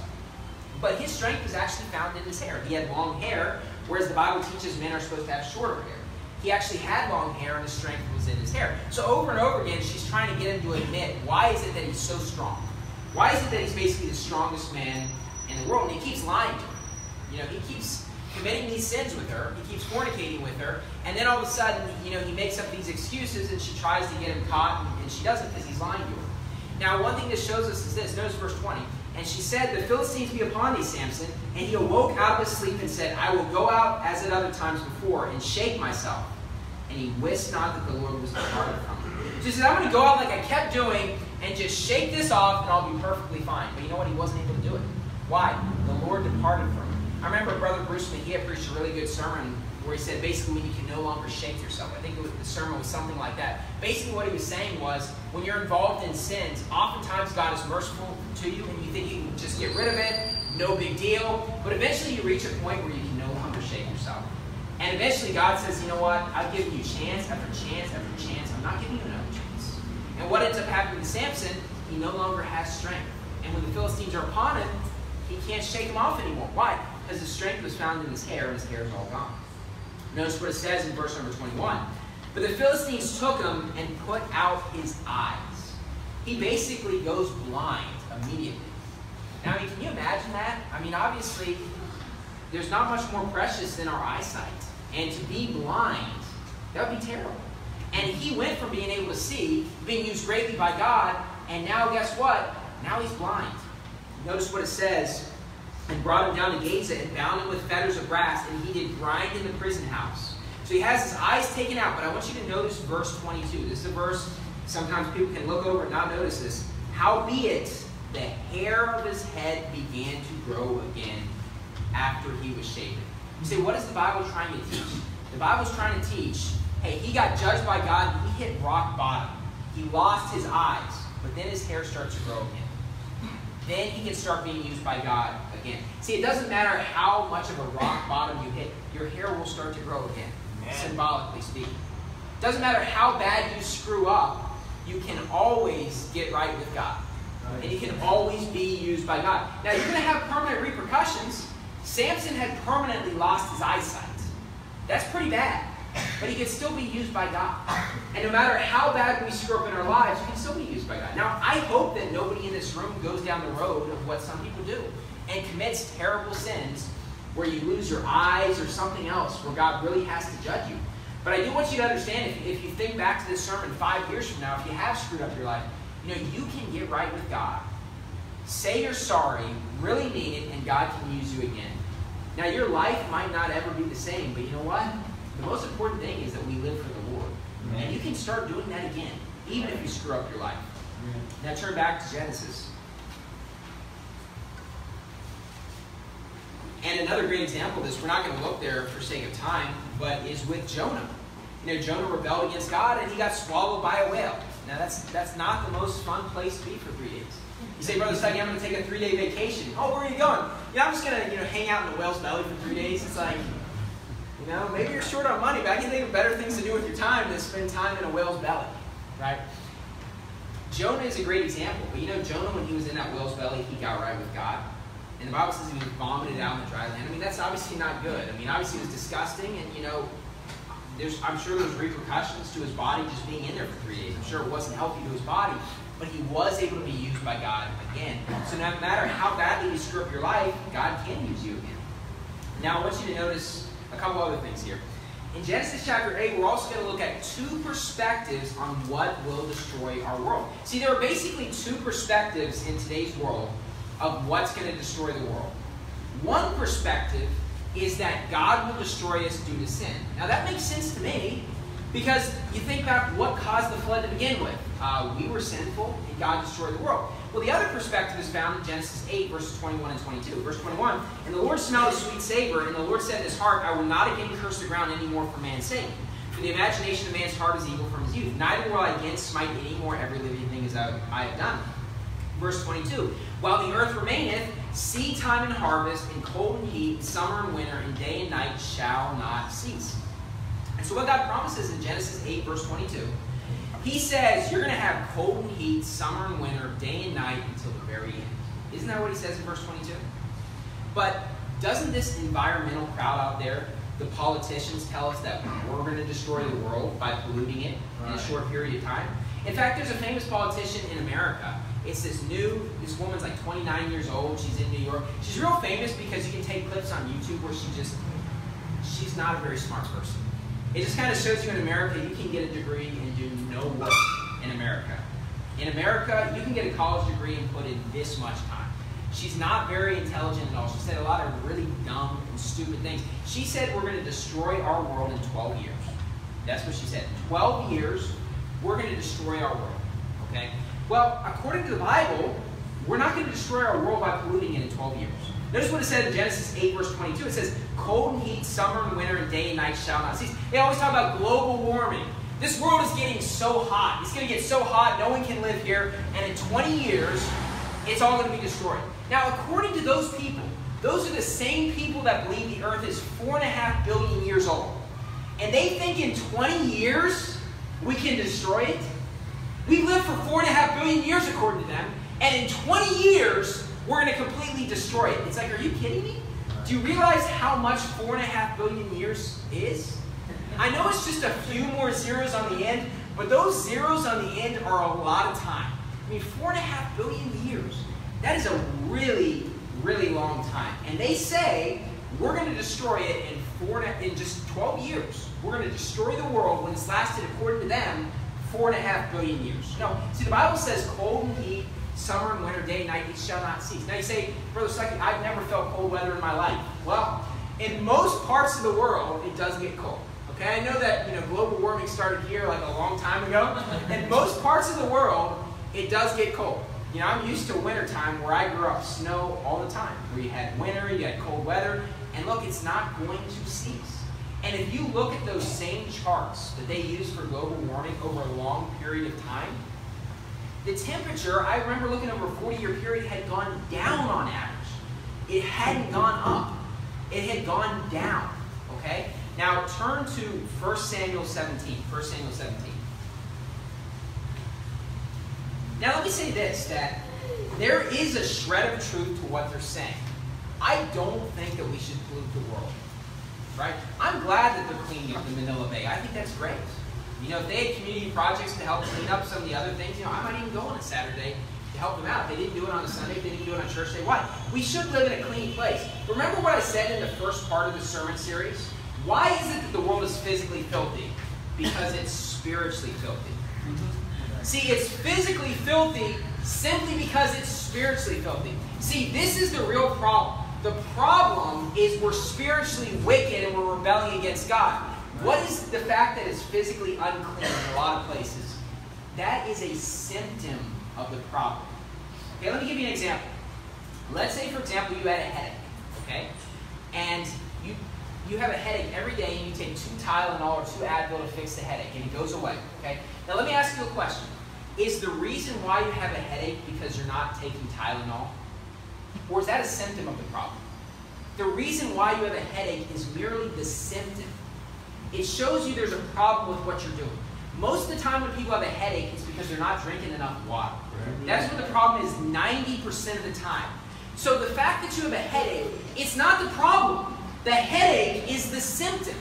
but his strength was actually found in his hair. He had long hair, whereas the Bible teaches men are supposed to have shorter hair. He actually had long hair, and his strength was in his hair. So over and over again, she's trying to get him to admit, why is it that he's so strong? Why is it that he's basically the strongest man in the world? And he keeps lying to her. You know, he keeps committing these sins with her. He keeps fornicating with her. And then all of a sudden, you know, he makes up these excuses, and she tries to get him caught, and she doesn't because he's lying to her. Now, one thing this shows us is this. Notice verse 20. And she said, the Philistines be upon thee, Samson. And he awoke out of his sleep and said, I will go out as at other times before and shake myself. And he wist not that the Lord was departed from him. So he said, I'm going to go out like I kept doing and just shake this off, and I'll be perfectly fine. But you know what? He wasn't able to do it. Why? The Lord departed from him. I remember Brother Bruce McGee preached a really good sermon where he said basically when you can no longer shake yourself. I think the sermon was something like that. Basically what he was saying was when you're involved in sins, oftentimes God is merciful to you and you think you can just get rid of it, no big deal. But eventually you reach a point where you can no longer shake yourself. And eventually God says, you know what, I've given you chance after chance after chance. I'm not giving you another chance. And what ends up happening to Samson, he no longer has strength. And when the Philistines are upon him, he can't shake them off anymore. Why? Because his strength was found in his hair, and his hair is all gone. Notice what it says in verse number 21. But the Philistines took him and put out his eyes. He basically goes blind immediately. Now, I mean, can you imagine that? I mean, obviously, there's not much more precious than our eyesight. And to be blind, that would be terrible. And he went from being able to see, being used greatly by God, and now guess what? Now he's blind. Notice what it says. And brought him down to Gaza and bound him with fetters of brass, and he did grind in the prison house. So he has his eyes taken out, but I want you to notice verse 22. This is a verse sometimes people can look over and not notice this. Howbeit, the hair of his head began to grow again after he was shaven. You say, what is the Bible trying to teach? The Bible's trying to teach, hey, he got judged by God, and he hit rock bottom. He lost his eyes, but then his hair starts to grow again. Then he can start being used by God again. See, it doesn't matter how much of a rock bottom you hit, your hair will start to grow again, symbolically speaking. It doesn't matter how bad you screw up, you can always get right with God. And you can always be used by God. Now, you're going to have permanent repercussions. Samson had permanently lost his eyesight. That's pretty bad. But he can still be used by God. And no matter how bad we screw up in our lives, you can still be used by God. Now, I hope that nobody in this room goes down the road of what some people do and commits terrible sins where you lose your eyes or something else where God really has to judge you. But I do want you to understand, if you think back to this sermon 5 years from now, if you have screwed up your life, you know, you can get right with God. Say you're sorry, really mean it, and God can use you again. Now, your life might not ever be the same, but you know what? The most important thing is that we live for the Lord. Amen. And you can start doing that again, even if you screw up your life. Amen. Now turn back to Genesis. And another great example of this, we're not going to look there for sake of time, but is with Jonah. You know, Jonah rebelled against God and he got swallowed by a whale. Now that's not the most fun place to be for 3 days. You say, Brother Stucky, I'm going to take a 3-day vacation. Oh, where are you going? Yeah, I'm just going to hang out in the whale's belly for 3 days. It's like, you know, maybe you're short on money, but I can think of better things to do with your time than spend time in a whale's belly, right? Jonah is a great example. But you know, Jonah, when he was in that whale's belly, he got right with God. And the Bible says he was vomited out in the dry land. I mean, that's obviously not good. I mean, obviously it was disgusting, and you know, I'm sure there's repercussions to his body just being in there for 3 days. I'm sure it wasn't healthy to his body, but he was able to be used by God again. So no matter how badly you screw up your life, God can use you again. Now I want you to notice a couple other things here. In Genesis chapter 8, we're also going to look at 2 perspectives on what will destroy our world. See, there are basically 2 perspectives in today's world of what's going to destroy the world. One perspective is that God will destroy us due to sin. Now that makes sense to me because you think about what caused the flood to begin with. We were sinful and God destroyed the world. Well, the other perspective is found in Genesis 8, verses 21 and 22. Verse 21, and the Lord smelled a sweet savor, and the Lord said in his heart, I will not again curse the ground any more for man's sake. For the imagination of man's heart is evil from his youth. Neither will I again smite any more every living thing as I have done. Verse 22, while the earth remaineth, seed time and harvest, and cold and heat, summer and winter, and day and night shall not cease. And so what God promises in Genesis 8, verse 22, he says you're going to have cold and heat, summer and winter, day and night until the very end. Isn't that what he says in verse 22? But doesn't this environmental crowd out there, the politicians, tell us that we're going to destroy the world by polluting it in a short period of time? In fact, there's a famous politician in America. It's this woman's like 29 years old. She's in New York. She's real famous because you can take clips on YouTube where she's not a very smart person. It just kind of shows you in America, you can get a degree and do no work in America. In America, you can get a college degree and put in this much time. She's not very intelligent at all. She said a lot of really dumb and stupid things. She said we're going to destroy our world in 12 years. That's what she said. 12 years, we're going to destroy our world. Okay? Well, according to the Bible, we're not going to destroy our world by polluting it in 12 years. Notice what it said in Genesis 8, verse 22. It says, cold and heat, summer and winter, and day and night shall not cease. They always talk about global warming. This world is getting so hot. It's going to get so hot, no one can live here. And in 20 years, it's all going to be destroyed. Now, according to those people, those are the same people that believe the earth is 4.5 billion years old. And they think in 20 years, we can destroy it. We've lived for 4.5 billion years, according to them. And in 20 years, we're going to completely destroy it. It's like, are you kidding me? Do you realize how much 4.5 billion years is? I know it's just a few more zeros on the end, but those zeros on the end are a lot of time. I mean, 4.5 billion years. That is a really, really long time. And they say we're going to destroy it in just 12 years. We're going to destroy the world when it's lasted, according to them, 4.5 billion years. No, see, the Bible says cold and heat, summer and winter, day and night, it shall not cease. Now you say, Brother Stuckey, I've never felt cold weather in my life. Well, in most parts of the world, it does get cold. Okay, I know that global warming started here like a long time ago. In most parts of the world, it does get cold. I'm used to wintertime where I grew up, snow all the time. Where you had winter, you had cold weather, and look, it's not going to cease. And if you look at those same charts that they use for global warming over a long period of time, the temperature, I remember looking over a 40-year period, had gone down on average. It hadn't gone up. It had gone down. Okay? Now turn to 1 Samuel 17. 1 Samuel 17. Now let me say this, that there is a shred of truth to what they're saying. I don't think that we should pollute the world. Right? I'm glad that they're cleaning up the Manila Bay. I think that's great. If they had community projects to help clean up some of the other things, I might even go on a Saturday to help them out. If they didn't do it on a Sunday, if they didn't do it on church day, why? We should live in a clean place. Remember what I said in the first part of the sermon series? Why is it that the world is physically filthy? Because it's spiritually filthy. See, it's physically filthy simply because it's spiritually filthy. See, this is the real problem. The problem is we're spiritually wicked and we're rebelling against God. What is the fact that it's physically unclean in a lot of places? That is a symptom of the problem. Okay, let me give you an example. Let's say, for example, you had a headache, okay? And you have a headache every day and you take 2 Tylenol or 2 Advil to fix the headache and it goes away, okay? Now let me ask you a question. Is the reason why you have a headache because you're not taking Tylenol? Or is that a symptom of the problem? The reason why you have a headache is merely the symptom. It shows you there's a problem with what you're doing. Most of the time when people have a headache, it's because they're not drinking enough water. That's what the problem is 90% of the time. So the fact that you have a headache, it's not the problem. The headache is the symptom.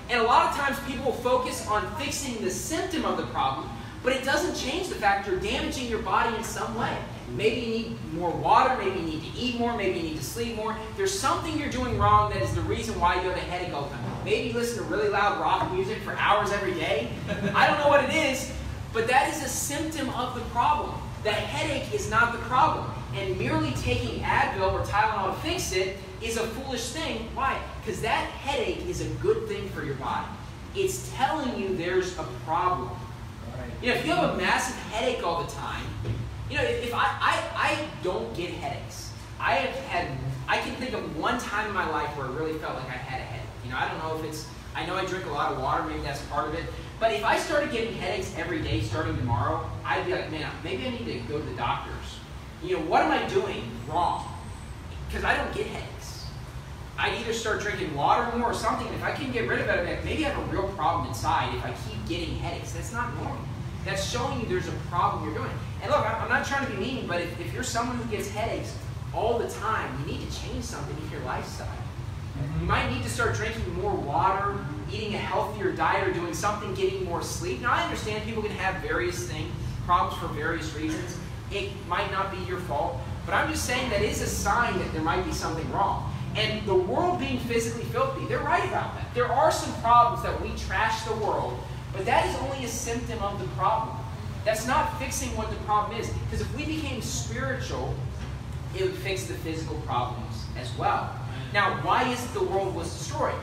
And a lot of times people will focus on fixing the symptom of the problem, but it doesn't change the fact you're damaging your body in some way. Maybe you need more water, maybe you need to eat more, maybe you need to sleep more. There's something you're doing wrong that is the reason why you have a headache all the time. Maybe you listen to really loud rock music for hours every day. I don't know what it is, but that is a symptom of the problem. The headache is not the problem. And merely taking Advil or Tylenol to fix it is a foolish thing. Why? Because that headache is a good thing for your body. It's telling you there's a problem. If you have a massive headache all the time, if I don't get headaches. I can think of one time in my life where it really felt like I had a headache. I don't know if it's, I know I drink a lot of water, maybe that's part of it, But if I started getting headaches every day starting tomorrow, I'd be like, man, maybe I need to go to the doctors. What am I doing wrong? Because I don't get headaches. I'd either start drinking water more or something. If I can get rid of it, I'd be like, maybe I have a real problem inside if I keep getting headaches. That's not normal. That's showing you there's a problem you're doing. And look, I'm not trying to be mean, but if you're someone who gets headaches all the time, you need to change something in your lifestyle. You might need to start drinking more water, eating a healthier diet, or doing something, getting more sleep. Now, I understand people can have various problems for various reasons. It might not be your fault, but I'm just saying that is a sign that there might be something wrong. And the world being physically filthy, they're right about that. There are some problems that we trash the world, but that is only a symptom of the problem. That's not fixing what the problem is. Because if we became spiritual, it would fix the physical problems as well. Now, why is it the world was destroyed?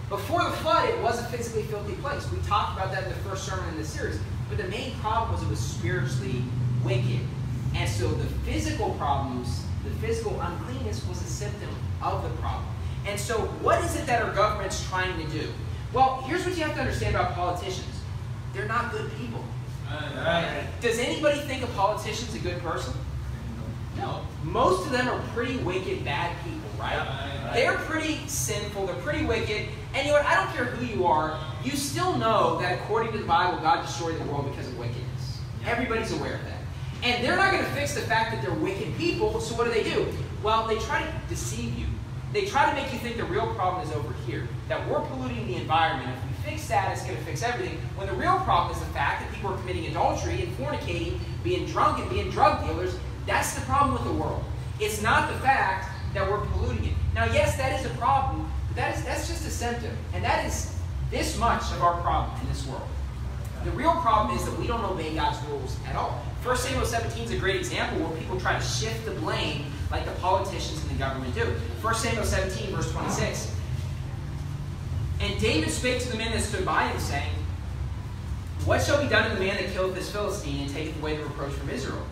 Before the flood, it was a physically filthy place. We talked about that in the first sermon in this series. But the main problem was it was spiritually wicked. And so the physical problems, the physical uncleanness was a symptom of the problem. And so what is it that our government's trying to do? Well, here's what you have to understand about politicians. They're not good people. Does anybody think a politician's a good person? No. Most of them are pretty wicked, bad people, right? They're pretty sinful. They're pretty wicked. And you know what? I don't care who you are. You still know that according to the Bible, God destroyed the world because of wickedness. Everybody's aware of that. And they're not going to fix the fact that they're wicked people, so what do? Well, they try to deceive you. They try to make you think the real problem is over here, that we're polluting the environment. If we fix that, it's going to fix everything. When the real problem is the fact that people are committing adultery and fornicating, being drunk and being drug dealers. That's the problem with the world. It's not the fact that we're polluting it. Now, yes, that is a problem, but that's just a symptom. And that is this much of our problem in this world. The real problem is that we don't obey God's rules at all. 1 Samuel 17 is a great example where people try to shift the blame like the politicians and the government do. 1 Samuel 17, verse 26. And David spake to the men that stood by him, saying, What shall be done to the man that killeth this Philistine and taketh away the reproach from Israel?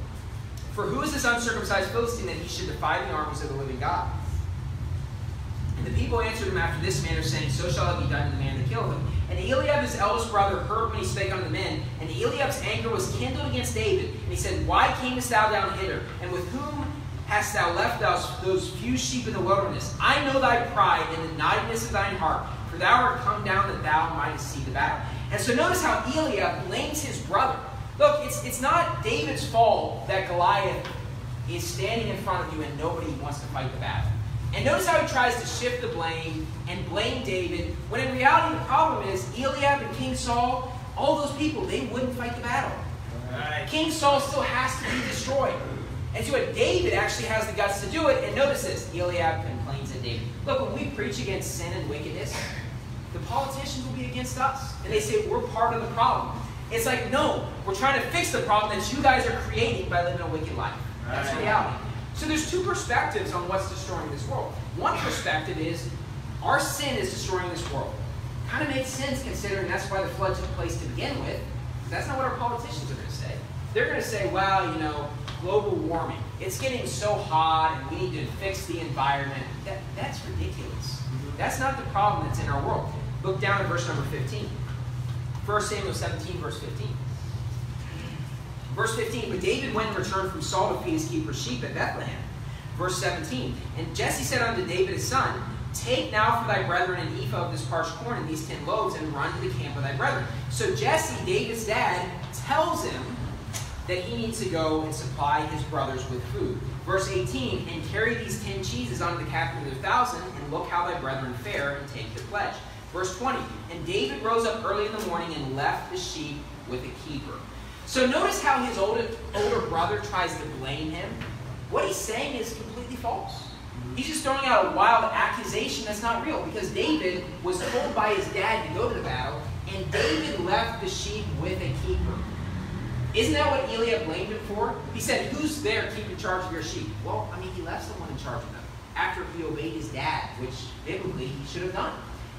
For who is this uncircumcised Philistine that he should defy the armies of the living God? And the people answered him after this manner, saying, So shall it be done to the man that killeth him. And Eliab, his eldest brother, heard when he spake unto the men. And Eliab's anger was kindled against David. And he said, Why camest thou down hither? And with whom hast thou left those few sheep in the wilderness? I know thy pride and the naughtiness of thine heart. For thou art come down that thou mightest see the battle. And so notice how Eliab blames his brother. Look, it's not David's fault that Goliath is standing in front of you and nobody wants to fight the battle. And notice how he tries to shift the blame and blame David, when in reality the problem is Eliab and King Saul, all those people, they wouldn't fight the battle. Right. King Saul still has to be destroyed. And so David actually has the guts to do it. And notice this, Eliab complains at David. Look, when we preach against sin and wickedness, the politicians will be against us. And they say, we're part of the problem. It's like, no, we're trying to fix the problem that you guys are creating by living a wicked life. That's reality. So there's two perspectives on what's destroying this world. One perspective is our sin is destroying this world. Kind of makes sense considering that's why the flood took place to begin with. That's not what our politicians are going to say. They're going to say, well, you know, global warming. It's getting so hot and we need to fix the environment. That's ridiculous. That's not the problem that's in our world. Look down at verse number 15. 1 Samuel 17, verse 15. Verse 15, But David went and returned from Saul to feed his keeper's sheep at Bethlehem. Verse 17, And Jesse said unto David his son, Take now for thy brethren an ephah of this parched corn and these 10 loaves, and run to the camp of thy brethren. So Jesse, David's dad, tells him that he needs to go and supply his brothers with food. Verse 18, And carry these 10 cheeses unto the captain of the 1,000, and look how thy brethren fare, and take the pledge. Verse 20, And David rose up early in the morning and left the sheep with a keeper. So notice how his older brother tries to blame him. What he's saying is completely false. He's just throwing out a wild accusation that's not real, because David was told by his dad to go to the battle, and David left the sheep with a keeper. Isn't that what Eliab blamed him for? He said, who's there keeping charge of your sheep? Well, I mean, he left someone in charge of them after he obeyed his dad, which biblically he should have done.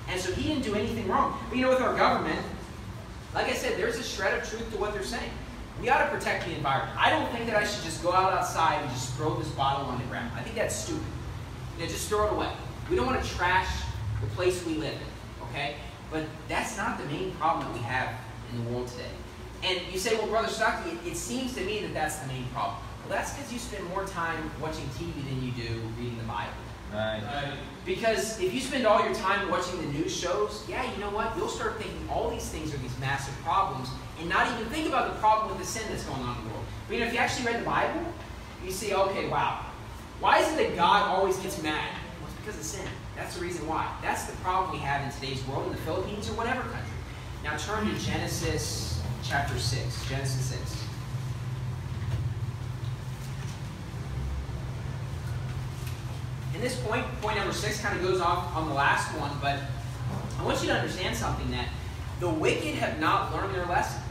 And so he didn't do anything wrong. But you know, with our government, like I said, there's a shred of truth to what they're saying. We ought to protect the environment. I don't think that I should just go outside and just throw this bottle on the ground. I think that's stupid. You know, just throw it away. We don't want to trash the place we live in, okay? But that's not the main problem that we have in the world today. And you say, well, Brother Stuckey, it seems to me that that's the main problem. Well, that's because you spend more time watching TV than you do reading the Bible.
Right.
Because if you spend all your time watching the news shows, yeah, you know what? You'll start thinking all these things are these massive problems and not even think about the problem with the sin that's going on in the world. But if you actually read the Bible, you see, okay, wow. Why is it that God always gets mad? Well, it's because of sin. That's the reason why. That's the problem we have in today's world, in the Philippines or whatever country. Now turn to Genesis chapter 6. Genesis 6. And this point number 6, kind of goes off on the last one, but I want you to understand something, that the wicked have not learned their lesson.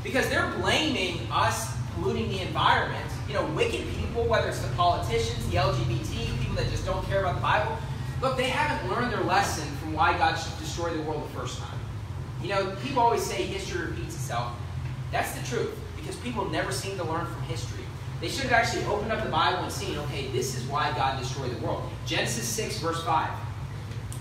Because they're blaming us polluting the environment. You know, wicked people, whether it's the politicians, the LGBT, people that just don't care about the Bible, look, they haven't learned their lesson from why God should destroy the world the first time. You know, people always say history repeats itself. That's the truth, because people never seem to learn from history. They should have actually opened up the Bible and seen, okay, this is why God destroyed the world. Genesis 6, verse 5.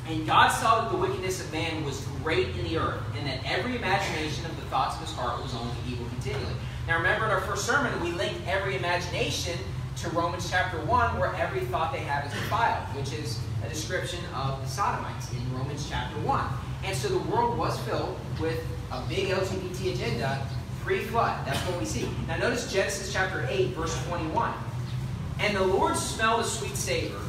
And God saw that the wickedness of man was great in the earth, and that every imagination of the thoughts of his heart was only evil continually. Now remember, in our first sermon, we linked every imagination to Romans chapter 1, where every thought they have is defiled, which is a description of the Sodomites in Romans chapter 1. And so the world was filled with a big LGBT agenda pre-flood. That's what we see. Now notice Genesis chapter 8, verse 21. And the Lord smelled a sweet savor.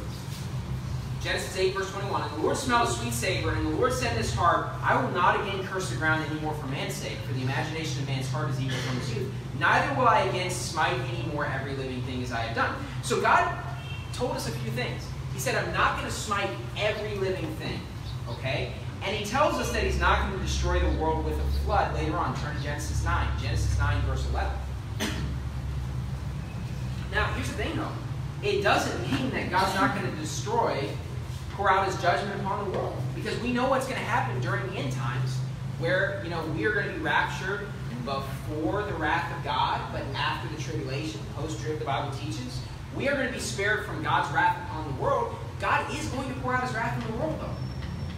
Genesis 8, verse 21. And the Lord smelled a sweet savor, and the Lord said in his heart, I will not again curse the ground any more for man's sake, for the imagination of man's heart is evil from his youth. Neither will I again smite any more every living thing as I have done. So God told us a few things. He said, I'm not going to smite every living thing. Okay? And he tells us that he's not going to destroy the world with a flood later on. Turn to Genesis 9. Genesis 9, verse 11. Now, here's the thing, though. It doesn't mean that God's not going to pour out his judgment upon the world. Because we know what's going to happen during the end times, where, you know, we are going to be raptured before the wrath of God, but after the tribulation, post-trib, the Bible teaches. We are going to be spared from God's wrath upon the world. God is going to pour out his wrath on the world, though.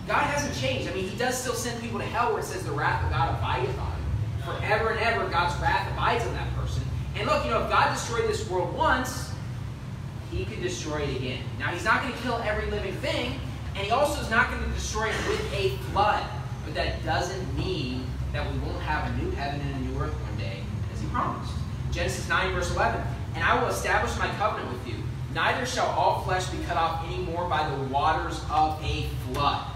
God hasn't changed. I mean, he does still send people to hell where it says the wrath of God abideth on him. Forever and ever, God's wrath abides on that person. And look, you know, if God destroyed this world once, he could destroy it again. Now, he's not going to kill every living thing, and he also is not going to destroy it with a flood. But that doesn't mean that we won't have a new heaven and a new earth one day, as he promised. Genesis 9, verse 11. And I will establish my covenant with you. Neither shall all flesh be cut off any more by the waters of a flood.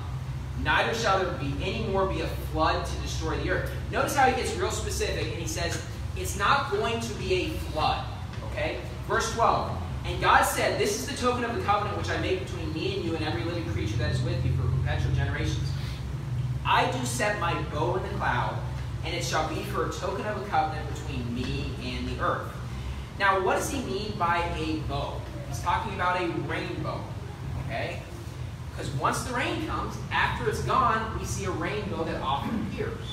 Neither shall there be any more be a flood to destroy the earth. Notice how he gets real specific, and he says, it's not going to be a flood. Okay? Verse 12. And God said, this is the token of the covenant which I make between me and you and every living creature that is with you for perpetual generations. I do set my bow in the cloud, and it shall be for a token of a covenant between me and the earth. Now, what does he mean by a bow? He's talking about a rainbow. Okay? Because once the rain comes, after it's gone, we see a rainbow that often appears.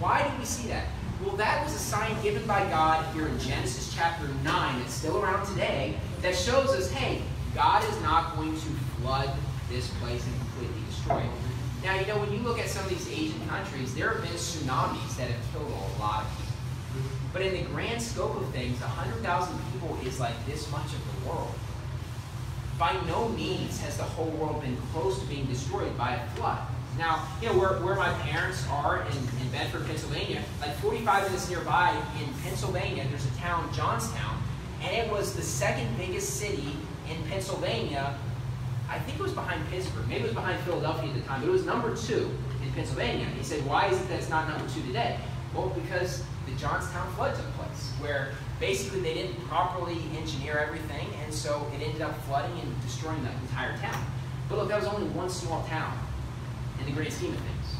Why do we see that? Well, that was a sign given by God here in Genesis chapter 9, it's still around today, that shows us, hey, God is not going to flood this place and completely destroy it. Now, you know, when you look at some of these Asian countries, there have been tsunamis that have killed a lot of people. But in the grand scope of things, 100,000 people is like this much of the world. By no means has the whole world been close to being destroyed by a flood. Now, you know, where my parents are in Bedford, Pennsylvania, like 45 minutes nearby in Pennsylvania, there's a town, Johnstown, and it was the second biggest city in Pennsylvania. I think it was behind Pittsburgh. Maybe it was behind Philadelphia at the time, but it was number 2 in Pennsylvania. He said, why is it that it's not number 2 today? Well, because the Johnstown flood took place, where basically they didn't properly engineer everything, and so it ended up flooding and destroying the entire town. But look, that was only one small town in the great scheme of things.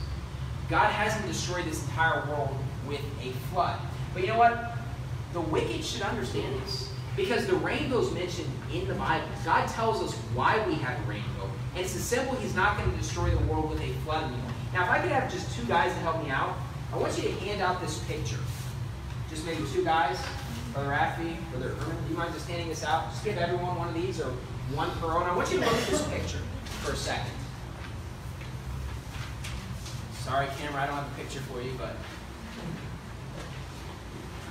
God hasn't destroyed this entire world with a flood. But you know what? The wicked should understand this, because the rainbow is mentioned in the Bible. God tells us why we have a rainbow, and it's as simple, he's not going to destroy the world with a flood anymore. Now, if I could have just 2 guys to help me out, I want you to hand out this picture. Just maybe 2 guys. Brother Rafi, Brother Herman, do you mind just handing this out? Just give everyone one of these, or one per own. I want you to look at this picture for a second. Sorry, camera, I don't have a picture for you, but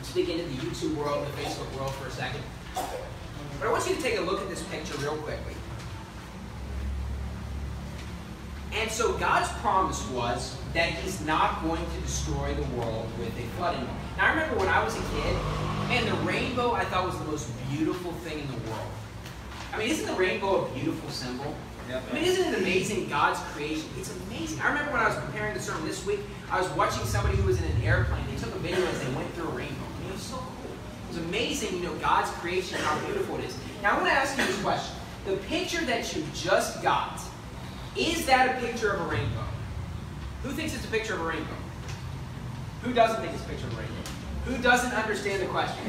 Speak into the YouTube world, the Facebook world for a second. But I want you to take a look at this picture real quickly. And so God's promise was that He's not going to destroy the world with a flood anymore. Now I remember when I was a kid, man, the rainbow I thought was the most beautiful thing in the world. I mean, isn't the rainbow a beautiful symbol? Yep. I mean, isn't it amazing, God's creation? It's amazing. I remember when I was preparing the sermon this week, I was watching somebody who was in an airplane. They took a video as they went through a rainbow. I mean, it was so cool. It was amazing, you know, God's creation and how beautiful it is. Now, I want to ask you this question. The picture that you just got, is that a picture of a rainbow? Who thinks it's a picture of a rainbow? Who doesn't think it's a picture of a rainbow? Who doesn't understand the question?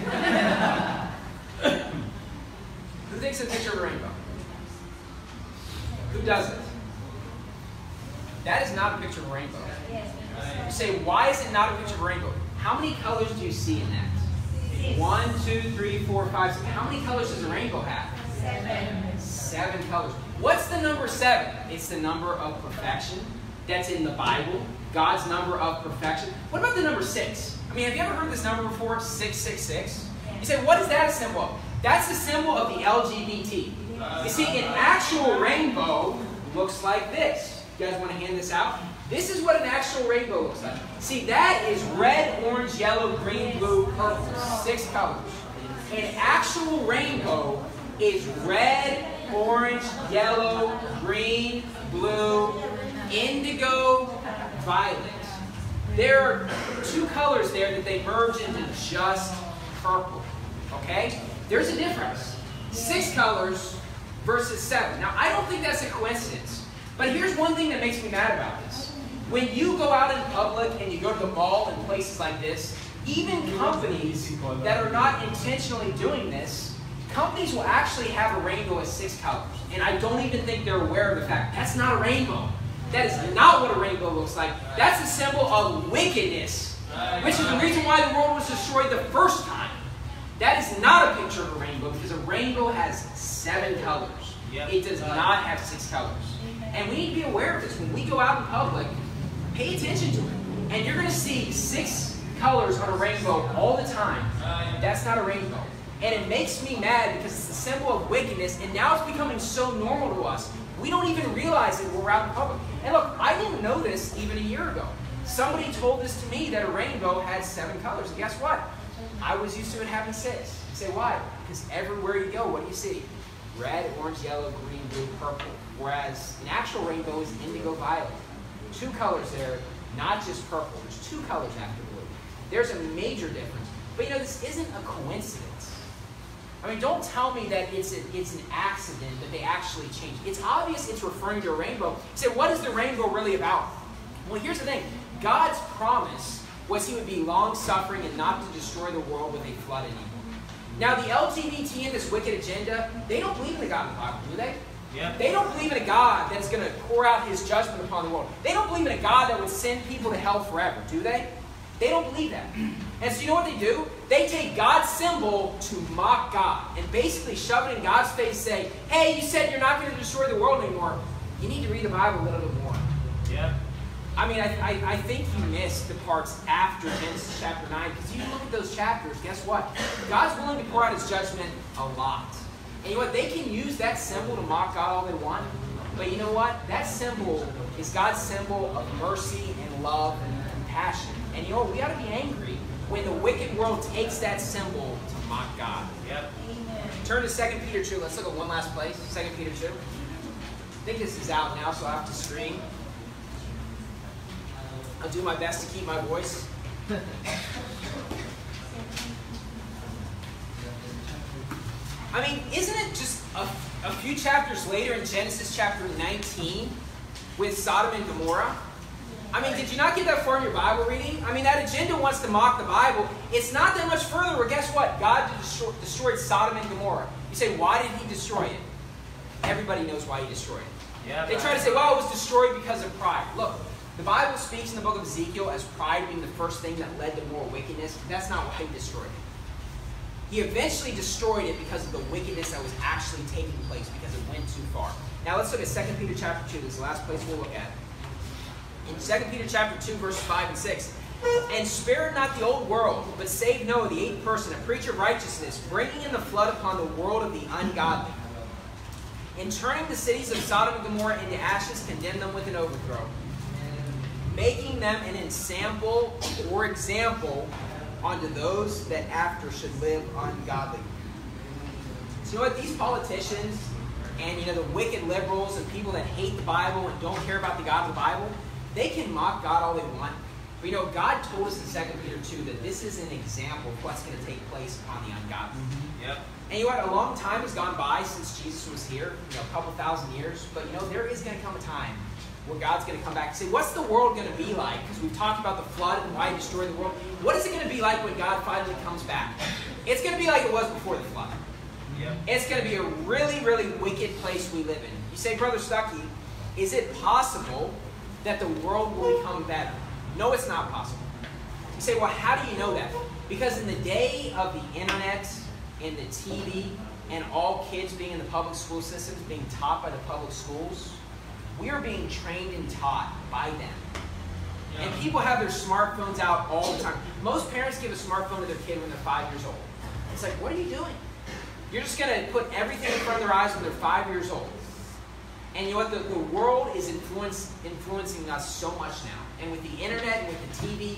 Who thinks it's a picture of a rainbow? Who doesn't? That is not a picture of a rainbow. You say, why is it not a picture of a rainbow? How many colors do you see in that? 1, 2, 3, 4, 5, 6. How many colors does a rainbow have?
7.
7 colors. What's the number 7? It's the number of perfection that's in the Bible. God's number of perfection. What about the number 6? I mean, have you ever heard this number before? 666. You say, what is that a symbol of? That's the symbol of the LGBT. You see, an actual rainbow looks like this. You guys want to hand this out? This is what an actual rainbow looks like. See, that is red, orange, yellow, green, blue, purple. 6 colors. An actual rainbow is red, orange, yellow, green, blue, indigo, violet. There are 2 colors there that they merge into just purple. Okay? There's a difference. 6 colors versus 7. Now, I don't think that's a coincidence. But here's one thing that makes me mad about this. When you go out in public and you go to the mall and places like this, even companies that are not intentionally doing this, companies will actually have a rainbow of 6 colors. And I don't even think they're aware of the fact that's not a rainbow. That is not what a rainbow looks like. That's a symbol of wickedness, which is the reason why the world was destroyed the first time. That is not a picture of a rainbow because a rainbow has 7 colors. It does not have 6 colors. And we need to be aware of this. When we go out in public, pay attention to it. And you're going to see 6 colors on a rainbow all the time. That's not a rainbow. And it makes me mad because it's a symbol of wickedness, and now it's becoming so normal to us. We don't even realize it when we're out in public. And look, I didn't know this even a year ago. Somebody told this to me that a rainbow had 7 colors. And guess what? I was used to it having 6. You say, why? Because everywhere you go, what do you see? Red, orange, yellow, green, blue, purple. Whereas an actual rainbow is indigo violet. 2 colors there, not just purple. There's 2 colors after blue. There's a major difference. But you know, this isn't a coincidence. I mean, don't tell me that it's an accident that they actually changed. It's obvious it's referring to a rainbow. You say, what is the rainbow really about? Well, here's the thing. God's promise was He would be long-suffering and not to destroy the world with a flood anymore. Now, the LGBT and this wicked agenda, they don't believe in the God of the Bible, do they? Yeah. They don't believe in a God that's going to pour out His judgment upon the world. They don't believe in a God that would send people to hell forever, do they? They don't believe that. And so you know what they do? They take God's symbol to mock God and basically shove it in God's face and say, hey, you said you're not going to destroy the world anymore. You need to read the Bible a little bit more. Yeah. I mean, I think you missed the parts after Genesis chapter 9, because you look at those chapters, guess what? God's willing to pour out His judgment a lot. And you know what? They can use that symbol to mock God all they want, but you know what? That symbol is God's symbol of mercy and love and compassion. And you know what? We ought to be angry when the wicked world takes that symbol to mock God. Yep. Amen. Turn to 2 Peter 2. Let's look at one last place. 2 Peter 2. I think this is out now, so I have to scream. I'll do my best to keep my voice. I mean, isn't it just a few chapters later in Genesis chapter 19 with Sodom and Gomorrah? I mean, did you not get that far in your Bible reading? I mean, that agenda wants to mock the Bible. It's not that much further where, guess what? God destroyed Sodom and Gomorrah. You say, why did He destroy it? Everybody knows why He destroyed it. Yeah, they try to say, well, it was destroyed because of pride. Look, the Bible speaks in the book of Ezekiel as pride being the first thing that led to more wickedness. That's not why He destroyed it. He eventually destroyed it because of the wickedness that was actually taking place, because it went too far. Now let's look at 2 Peter chapter 2. This is the last place we'll look at. In 2 Peter chapter 2, verses 5 and 6, And spared not the old world, but saved Noah, the eighth person, a preacher of righteousness, bringing in the flood upon the world of the ungodly. In turning the cities of Sodom and Gomorrah into ashes, condemned them with an overthrow, making them an ensample or example unto those that after should live ungodly. So you know what? These politicians and the wicked liberals and people that hate the Bible and don't care about the God of the Bible, they can mock God all they want. But God told us in 2 Peter 2 that this is an example of what's going to take place upon the ungodly.
Yep.
And you know what? A long time has gone by since Jesus was here, a couple thousand years. But there is going to come a time where God's going to come back and say, what's the world going to be like? Because we've talked about the flood and why it destroyed the world. What is it going to be like when God finally comes back? It's going to be like it was before the flood.
Yep.
It's going to be a really, really wicked place we live in. You say, Brother Stuckey, is it possible that the world will become better? No, it's not possible. You say, well, how do you know that? Because in the day of the internet and the TV and all kids being in the public school systems, being taught by the public schools, we are being trained and taught by them. Yeah. And people have their smartphones out all the time. Most parents give a smartphone to their kid when they're 5 years old. It's like, what are you doing? You're just going to put everything in front of their eyes when they're 5 years old. And you know what? The world is influencing us so much now. And with the internet and with the TV,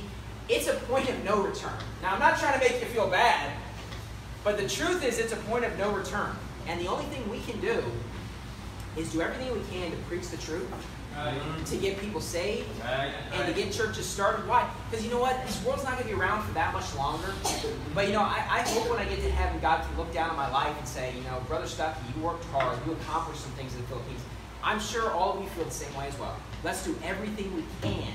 it's a point of no return. Now, I'm not trying to make you feel bad, but the truth is it's a point of no return. And the only thing we can do is do everything we can to preach the truth, to get people saved, and to get churches started. Why? Because you know what? This world's not going to be around for that much longer. But I hope when I get to heaven, God can look down on my life and say, Brother Stuckey, you worked hard, you accomplished some things in the Philippines. I'm sure all of you feel the same way as well. Let's do everything we can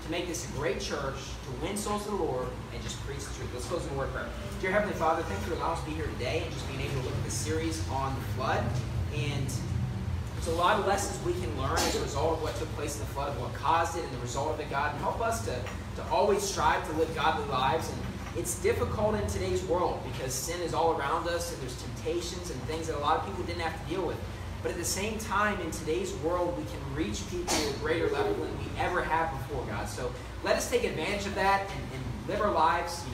to make this a great church, to win souls to the Lord, and just preach the truth. Let's close in a word of prayer. Dear Heavenly Father, thank you for allowing us to be here today and just being able to look at this series on the flood. And there's a lot of lessons we can learn as a result of what took place in the flood, of what caused it, and the result of it, God. And help us to always strive to live godly lives. And it's difficult in today's world because sin is all around us, and there's temptations and things that a lot of people didn't have to deal with. But at the same time, in today's world, we can reach people at a greater level than we ever have before, God. So let us take advantage of that and live our lives,